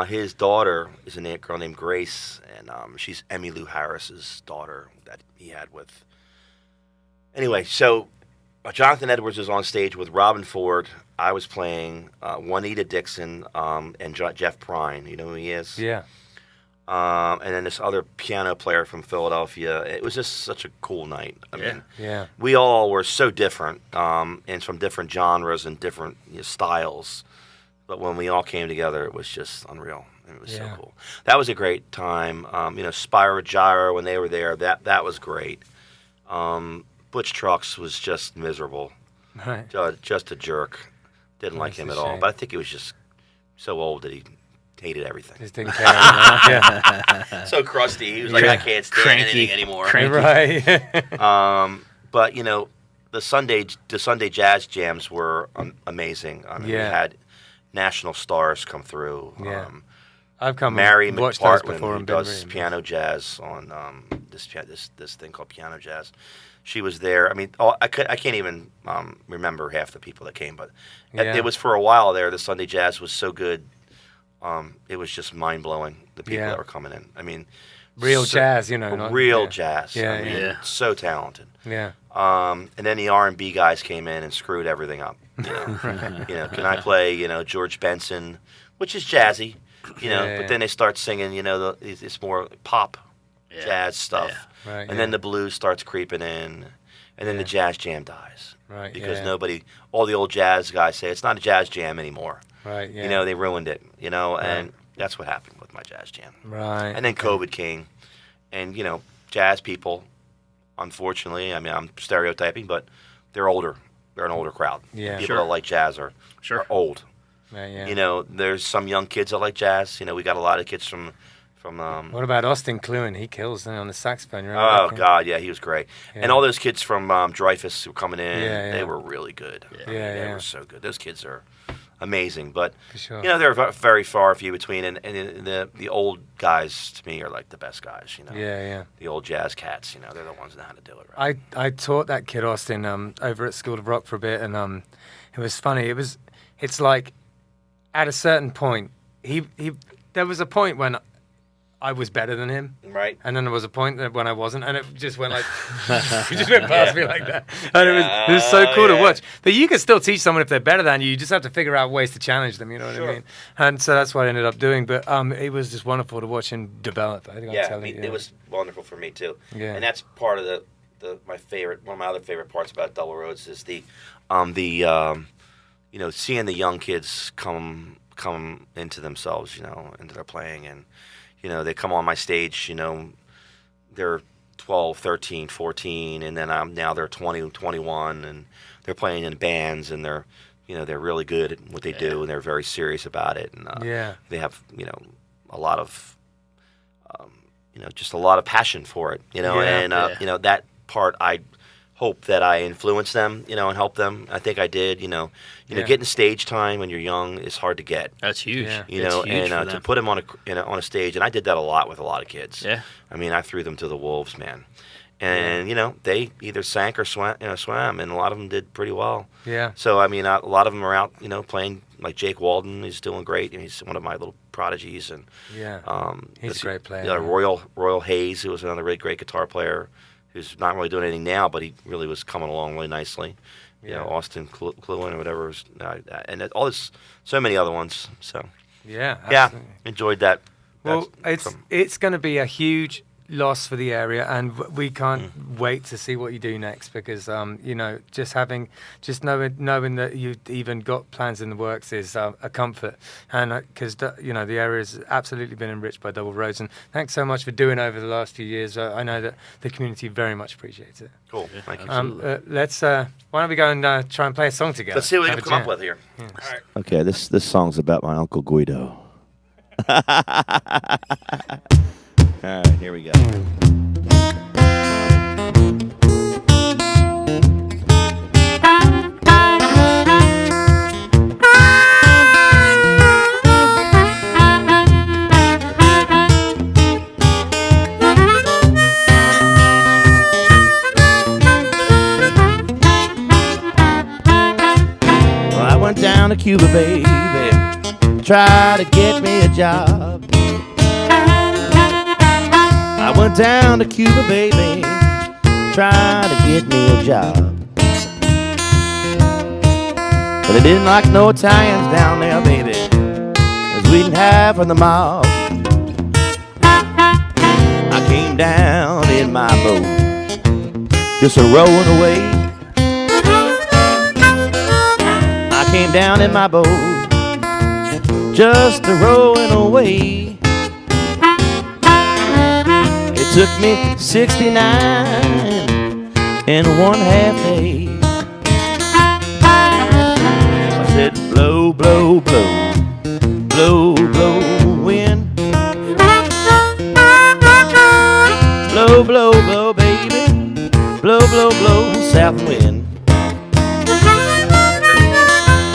Speaker 3: His daughter is a girl named Grace, and she's Emmylou Harris's daughter that he had with. Anyway, so Jonathan Edwards was on stage with Robin Ford. I was playing Juanita Dixon and Jeff Prine. You know who he is?
Speaker 1: Yeah.
Speaker 3: And then this other piano player from Philadelphia. It was just such a cool night. I mean,
Speaker 1: Yeah.
Speaker 3: we all were so different, and from different genres and different styles. But when we all came together, it was just unreal. It was so cool. That was a great time. Spyro Gyro, when they were there, that was great. Butch Trucks was just miserable.
Speaker 1: Right.
Speaker 3: Just a jerk. Didn't like
Speaker 1: That's
Speaker 3: him
Speaker 1: a
Speaker 3: at all.
Speaker 1: shame.
Speaker 3: But I think he was just so old that he hated everything.
Speaker 1: Just didn't care enough. Yeah.
Speaker 3: So crusty. He was like,
Speaker 1: Yeah.
Speaker 3: I can't stand
Speaker 2: Cranky.
Speaker 3: anything anymore.
Speaker 2: Cranky.
Speaker 1: Right.
Speaker 3: But the Sunday jazz jams were amazing. I mean, we
Speaker 1: Yeah.
Speaker 3: had national stars come through.
Speaker 1: Yeah. I've come
Speaker 3: Mary
Speaker 1: and watched those
Speaker 3: McPartland,
Speaker 1: before
Speaker 3: who
Speaker 1: and been
Speaker 3: does
Speaker 1: really
Speaker 3: piano jazz on this thing called piano jazz. She was there. I mean, I can't even remember half the people that came, but
Speaker 1: Yeah.
Speaker 3: it was for a while there. The Sunday jazz was so good. It was just mind blowing. The people
Speaker 1: Yeah.
Speaker 3: that were coming in. I mean,
Speaker 1: real jazz, not
Speaker 3: real
Speaker 1: yeah.
Speaker 3: jazz.
Speaker 1: Yeah,
Speaker 3: I mean,
Speaker 2: yeah.
Speaker 3: so talented.
Speaker 1: Yeah.
Speaker 3: And then the R&B guys came in and screwed everything up. Can I play, George Benson, which is jazzy,
Speaker 1: Yeah.
Speaker 3: but then they start singing, it's more pop
Speaker 2: Yeah.
Speaker 3: jazz stuff.
Speaker 1: Right.
Speaker 3: And then the blues starts creeping in, and then the jazz jam dies.
Speaker 1: Right.
Speaker 3: Because
Speaker 1: yeah.
Speaker 3: all the old jazz guys say it's not a jazz jam anymore.
Speaker 1: Right. Yeah.
Speaker 3: They ruined it, and that's what happened with my jazz jam.
Speaker 1: Right.
Speaker 3: And then COVID came, and jazz people, unfortunately, I mean I'm stereotyping, but they're older. They're an older crowd.
Speaker 1: Yeah.
Speaker 3: People
Speaker 2: Sure.
Speaker 3: that like jazz are old.
Speaker 1: Right, yeah.
Speaker 3: There's some young kids that like jazz. We got a lot of kids from.
Speaker 1: What about Austin Cluen? He kills on the saxophone. You remember
Speaker 3: Oh
Speaker 1: that kid?
Speaker 3: God, yeah, he was great.
Speaker 1: Yeah.
Speaker 3: And all those kids from Dreyfus who were coming in,
Speaker 1: Yeah,
Speaker 3: they
Speaker 1: yeah.
Speaker 3: were really good. I mean,
Speaker 1: Yeah,
Speaker 3: they
Speaker 1: yeah.
Speaker 3: were so good. Those kids are amazing. But
Speaker 1: For sure.
Speaker 3: they're very far few between, and the old guys to me are like the best guys.
Speaker 1: Yeah, yeah.
Speaker 3: The old jazz cats. They're the ones that know how to do it right.
Speaker 1: I taught that kid Austin over at School of Rock for a bit, and it was funny. It's like at a certain point, there was a point when I was better than him,
Speaker 3: Right.
Speaker 1: and then there was a point when I wasn't, and it just went like, it just went past me like that, and it was so cool to
Speaker 3: yeah.
Speaker 1: watch. But you can still teach someone if they're better than you. You just have to figure out ways to challenge them. You know what
Speaker 3: Sure.
Speaker 1: I mean? And so that's what I ended up doing. But it was just wonderful to watch him develop. I think I'm
Speaker 3: Yeah,
Speaker 1: telling you.
Speaker 3: it was wonderful for me too.
Speaker 1: Yeah.
Speaker 3: And that's part of one of my other favorite parts about Double Roads is the seeing the young kids come into themselves, into their playing, and they come on my stage, they're 12, 13, 14, and then now they're 20, 21, and they're playing in bands, and they're really good at what they do, and they're very serious about it, and
Speaker 1: Yeah.
Speaker 3: they have a lot of just a lot of passion for it, and that part I hope that I influence them, and help them. I think I did,
Speaker 1: Yeah.
Speaker 3: getting stage time when you're young is hard to get.
Speaker 2: That's huge.
Speaker 1: Yeah.
Speaker 2: It's huge
Speaker 3: and
Speaker 2: for
Speaker 3: to
Speaker 2: them.
Speaker 3: put them on a stage, and I did that a lot with a lot of kids.
Speaker 2: Yeah.
Speaker 3: I mean, I threw them to the wolves, man. And they either sank or swam, and a lot of them did pretty well.
Speaker 1: Yeah.
Speaker 3: So I mean, a lot of them are out, playing. Like Jake Walden, he's doing great, and he's one of my little prodigies. And
Speaker 1: Yeah. He's
Speaker 3: this-
Speaker 1: a great player.
Speaker 3: Yeah, Royal Hayes, who was another really great guitar player, who's not really doing anything now, but he really was coming along really nicely.
Speaker 1: Yeah.
Speaker 3: Austin Cluen or whatever, and all this, so many other ones. So
Speaker 1: Yeah.
Speaker 3: yeah,
Speaker 1: Absolutely.
Speaker 3: enjoyed that.
Speaker 1: Well,
Speaker 3: That's
Speaker 1: it's going to be a huge loss for the area, and we can't wait to see what you do next, because just knowing that you've even got plans in the works is a comfort, and because the area has absolutely been enriched by Double Roads, and thanks so much for doing over the last few years. I know that the community very much appreciates it.
Speaker 3: cool. Thank you.
Speaker 1: Let's why don't we go and try and play a song together?
Speaker 3: Let's see what we
Speaker 1: Have
Speaker 3: can
Speaker 1: a
Speaker 3: come up
Speaker 1: jam.
Speaker 3: with here.
Speaker 1: Yeah.
Speaker 3: All right.
Speaker 4: Okay, this song's about my Uncle Guido. All right, here we go. Cuba, baby. Try to get me a job. I went down to Cuba, baby. Try to get me a job. But they didn't like no Italians down there, baby, 'cause we didn't have from the mob. I came down in my boat, just a rowing away. I came down in my boat, just a rowing away. It took me 69 and 1/2 days. I said, blow, blow, blow, blow, blow, wind. Blow, blow, blow, baby. Blow, blow, blow, south wind.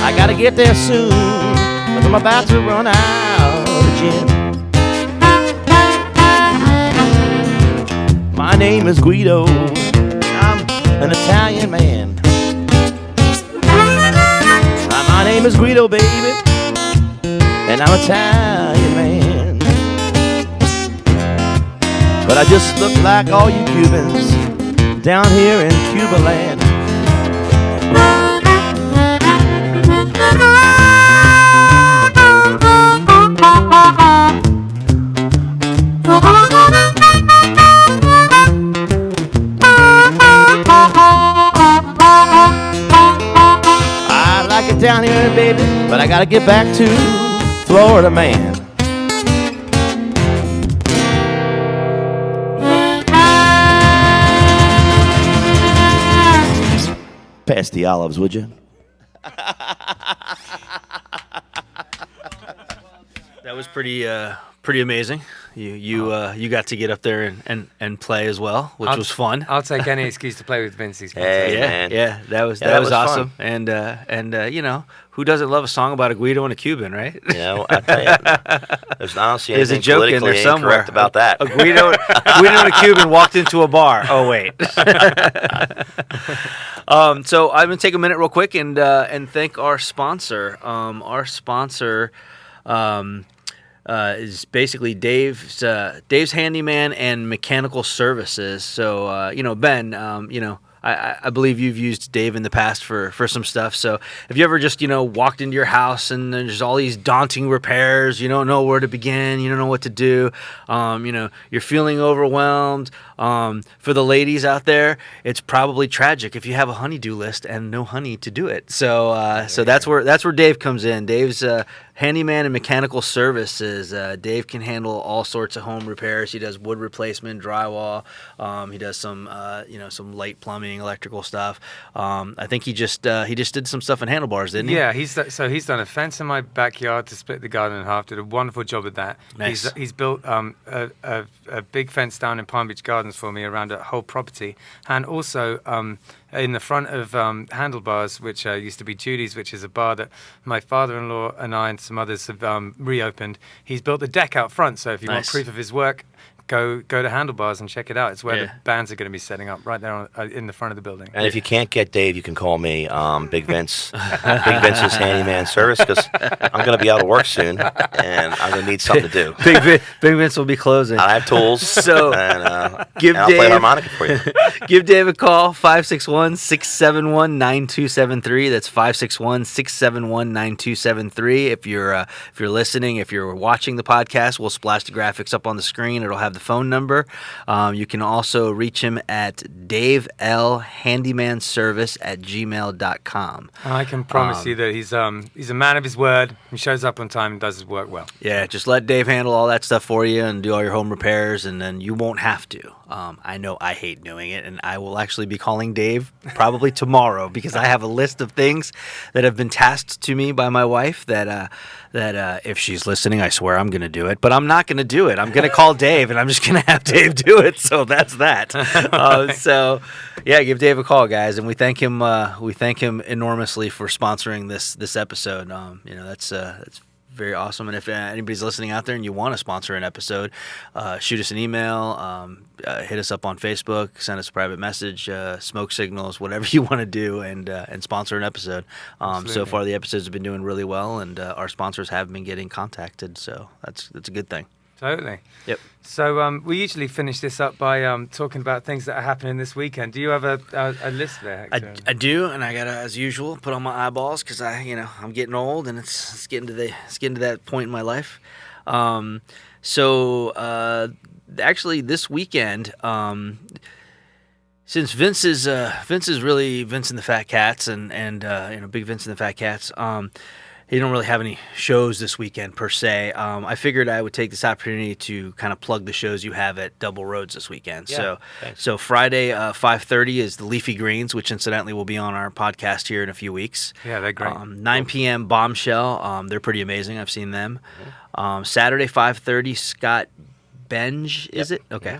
Speaker 4: I gotta get there soon, 'cause I'm about to run out of gin. My name is Guido. I'm an Italian man. My name is Guido, baby, and I'm Italian man. But I just look like all you Cubans down here in Cuba land. I like it down here, baby, but I gotta get back to Florida, man. Pass the olives, would you?
Speaker 2: That was pretty amazing. You got to get up there and play as well, which was fun.
Speaker 1: I'll take any excuse to play with Vince. He's
Speaker 3: Hey,
Speaker 2: Yeah,
Speaker 3: man.
Speaker 2: yeah, that was
Speaker 3: that was
Speaker 2: awesome. And you know, who doesn't love a song about a Guido and a Cuban, right?
Speaker 3: You know, I tell you, there's honestly
Speaker 2: There's a
Speaker 3: anything
Speaker 2: joke in
Speaker 3: politically
Speaker 2: there somewhere
Speaker 3: incorrect about that.
Speaker 2: A Guido and a Cuban walked into a bar. Oh wait. So I'm gonna take a minute real quick and thank our sponsor. Our sponsor is basically Dave's Handyman and Mechanical Services. So you know, Ben, you know, I believe you've used Dave in the past for some stuff. So if you ever just, you know, walked into your house and there's all these daunting repairs, you don't know where to begin, you don't know what to do, you know, you're feeling overwhelmed. For the ladies out there, it's probably tragic if you have a honey-do list and no honey to do it. So so that's where Dave comes in. Dave's Handyman and Mechanical Services. Dave can handle all sorts of home repairs. He does wood replacement, drywall. He does some you know, some light plumbing, electrical stuff. I think he just did some stuff in handlebars, didn't he?
Speaker 1: Yeah, he's done a fence in my backyard to split the garden in half. Did a wonderful job with that.
Speaker 2: Nice.
Speaker 1: He's built a big fence down in Palm Beach Gardens for me around a whole property, and also in the front of Handlebars, which used to be Judy's, which is a bar that my father-in-law and I and some others have reopened. He's built the deck out front, so if you want
Speaker 2: Nice.
Speaker 1: proof of his work, go to Handlebars and check it out. It's where
Speaker 2: Yeah.
Speaker 1: the bands are going to be setting up, right there in the front of the building.
Speaker 3: And if you can't get Dave, you can call me, Big Vince, Big Vince's Handyman Service, because I'm going to be out of work soon, and I'm going to need something to do.
Speaker 2: Big Vince will be closing.
Speaker 3: I have tools,
Speaker 2: So,
Speaker 3: and
Speaker 2: give
Speaker 3: I'll play
Speaker 2: Dave-
Speaker 3: harmonica for you.
Speaker 2: Give Dave a call, 561-671-9273. That's 561-671-9273. If you're listening, if you're watching the podcast, we'll splash the graphics up on the screen. It'll have the phone number. You can also reach him at davelhandymanservice@gmail.com.
Speaker 1: I can promise you that he's a man of his word. He shows up on time and does his work well.
Speaker 2: Yeah, just let Dave handle all that stuff for you and do all your home repairs, and then you won't have to. I know I hate doing it, and I will actually be calling Dave probably tomorrow because I have a list of things that have been tasked to me by my wife that if she's listening, I swear I'm going to do it, but I'm not going to do it. I'm going to call Dave, and I'm just going to have Dave do it, so that's that. So, yeah, give Dave a call, guys, and we thank him enormously for sponsoring this episode. You know, that's very awesome. And if anybody's listening out there and you want to sponsor an episode, shoot us an email, hit us up on Facebook, send us a private message, smoke signals, whatever you want to do, and sponsor an episode. So far, the episodes have been doing really well, and our sponsors have been getting contacted. So that's a good thing.
Speaker 1: Totally.
Speaker 2: Yep.
Speaker 1: So we usually finish this up by talking about things that are happening this weekend. Do you have a list there, Hector?
Speaker 2: I do, and I gotta, as usual, put on my eyeballs because I'm getting old, and it's getting to that point in my life. Actually, this weekend, since Vince is really Vince and the Phat Cats, and big Vince and the Phat Cats. He don't really have any shows this weekend per se. I figured I would take this opportunity to kind of plug the shows you have at Double Roads this weekend.
Speaker 3: Yeah,
Speaker 2: So Friday 5:30 is the Leafy Greens, which incidentally will be on our podcast here in a few weeks.
Speaker 1: Yeah, they're great.
Speaker 2: 9 p.m. Bombshell. They're pretty amazing. I've seen them. Saturday 5:30 Scott Benge, is it? Okay.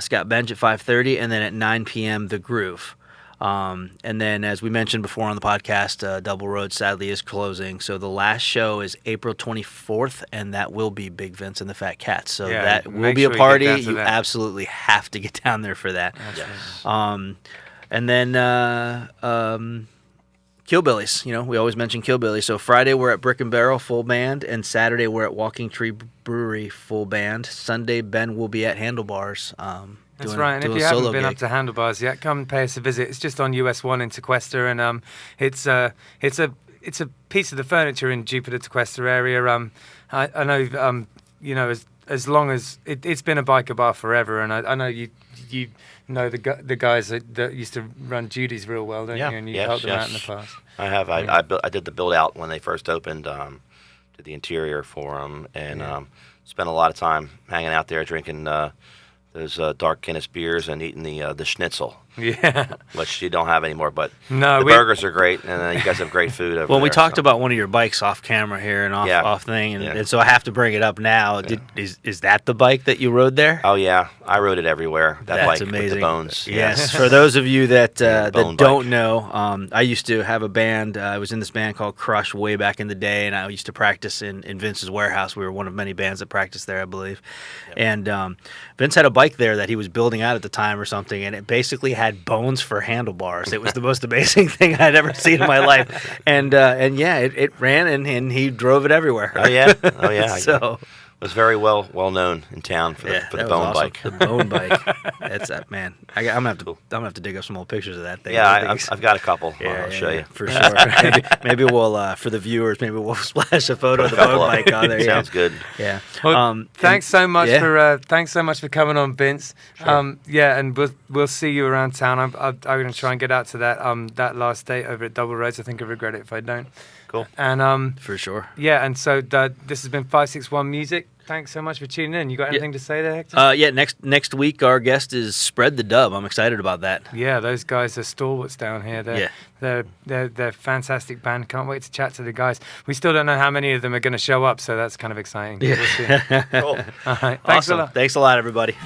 Speaker 2: Scott Benge at 5:30, and then at 9 p.m. The Groove. And then, as we mentioned before on the podcast, Double Road sadly is closing. So the last show is April 24th, and that will be Big Vince and the Phat Cats. So that will be a party. You absolutely have to get down there for that.
Speaker 3: Yes.
Speaker 2: And then Killbillies. We always mention Killbillies. So Friday we're at Brick and Barrel full band, and Saturday we're at Walking Tree Brewery full band. Sunday Ben will be at Handlebars.
Speaker 1: That's right, and if you haven't been up to Handlebars yet, come and pay us a visit. It's just on US 1 in Tequesta, and it's a piece of the furniture in Jupiter Tequesta area. I know as long as it's been a biker bar forever, and I know you know the guys that used to run Judy's real well, don't you? And you helped them out in the past.
Speaker 3: I have. I did the build out when they first opened. Did the interior for them, and spent a lot of time hanging out there drinking. Those dark Guinness beers and eating the schnitzel.
Speaker 1: Yeah.
Speaker 3: Which you don't have anymore, but
Speaker 1: no,
Speaker 3: the burgers are great, and you guys have great food over there.
Speaker 2: Well, we talked about one of your bikes off camera here and off thing, and so I have to bring it up now. Yeah. Is that the bike that you rode there?
Speaker 3: Oh, yeah. I rode it everywhere. That's bike
Speaker 2: amazing.
Speaker 3: With the bones.
Speaker 2: Yes. For those of you that don't know, I used to have a band. I was in this band called Crush way back in the day, and I used to practice in Vince's warehouse. We were one of many bands that practiced there, I believe. Yep. And Vince had a bike there that he was building out at the time or something, and it basically had bones for handlebars. It was the most amazing thing I'd ever seen in my life. And it ran, and he drove it everywhere.
Speaker 3: Oh yeah.
Speaker 2: So
Speaker 3: it was very well known in town for the bone bike.
Speaker 2: The bone bike. That's man. I'm gonna have to dig up some old pictures of that thing.
Speaker 3: Yeah, I've got a couple. I'll show you
Speaker 2: for sure. maybe we'll for the viewers. Maybe we'll splash a photo of the bone bike on there.
Speaker 3: Sounds good.
Speaker 2: Yeah.
Speaker 1: Well, thanks so much for coming on, Vince. Sure. And we'll see you around town. I'm going to try and get out to that last date over at Double Roads. I think I'd regret it if I don't.
Speaker 3: Cool.
Speaker 1: And
Speaker 2: for sure.
Speaker 1: Yeah, and so this has been 561 Music. Thanks so much for tuning in. You got anything to say there, Hector?
Speaker 2: Next week our guest is Spread the Dub. I'm excited about that.
Speaker 1: Yeah, those guys are stalwarts down here. They're a fantastic band. Can't wait to chat to the guys. We still don't know how many of them are going to show up, so that's kind of exciting.
Speaker 2: Yeah.
Speaker 1: We'll see.
Speaker 3: Cool.
Speaker 1: All right. Thanks a lot.
Speaker 2: Thanks a lot, everybody.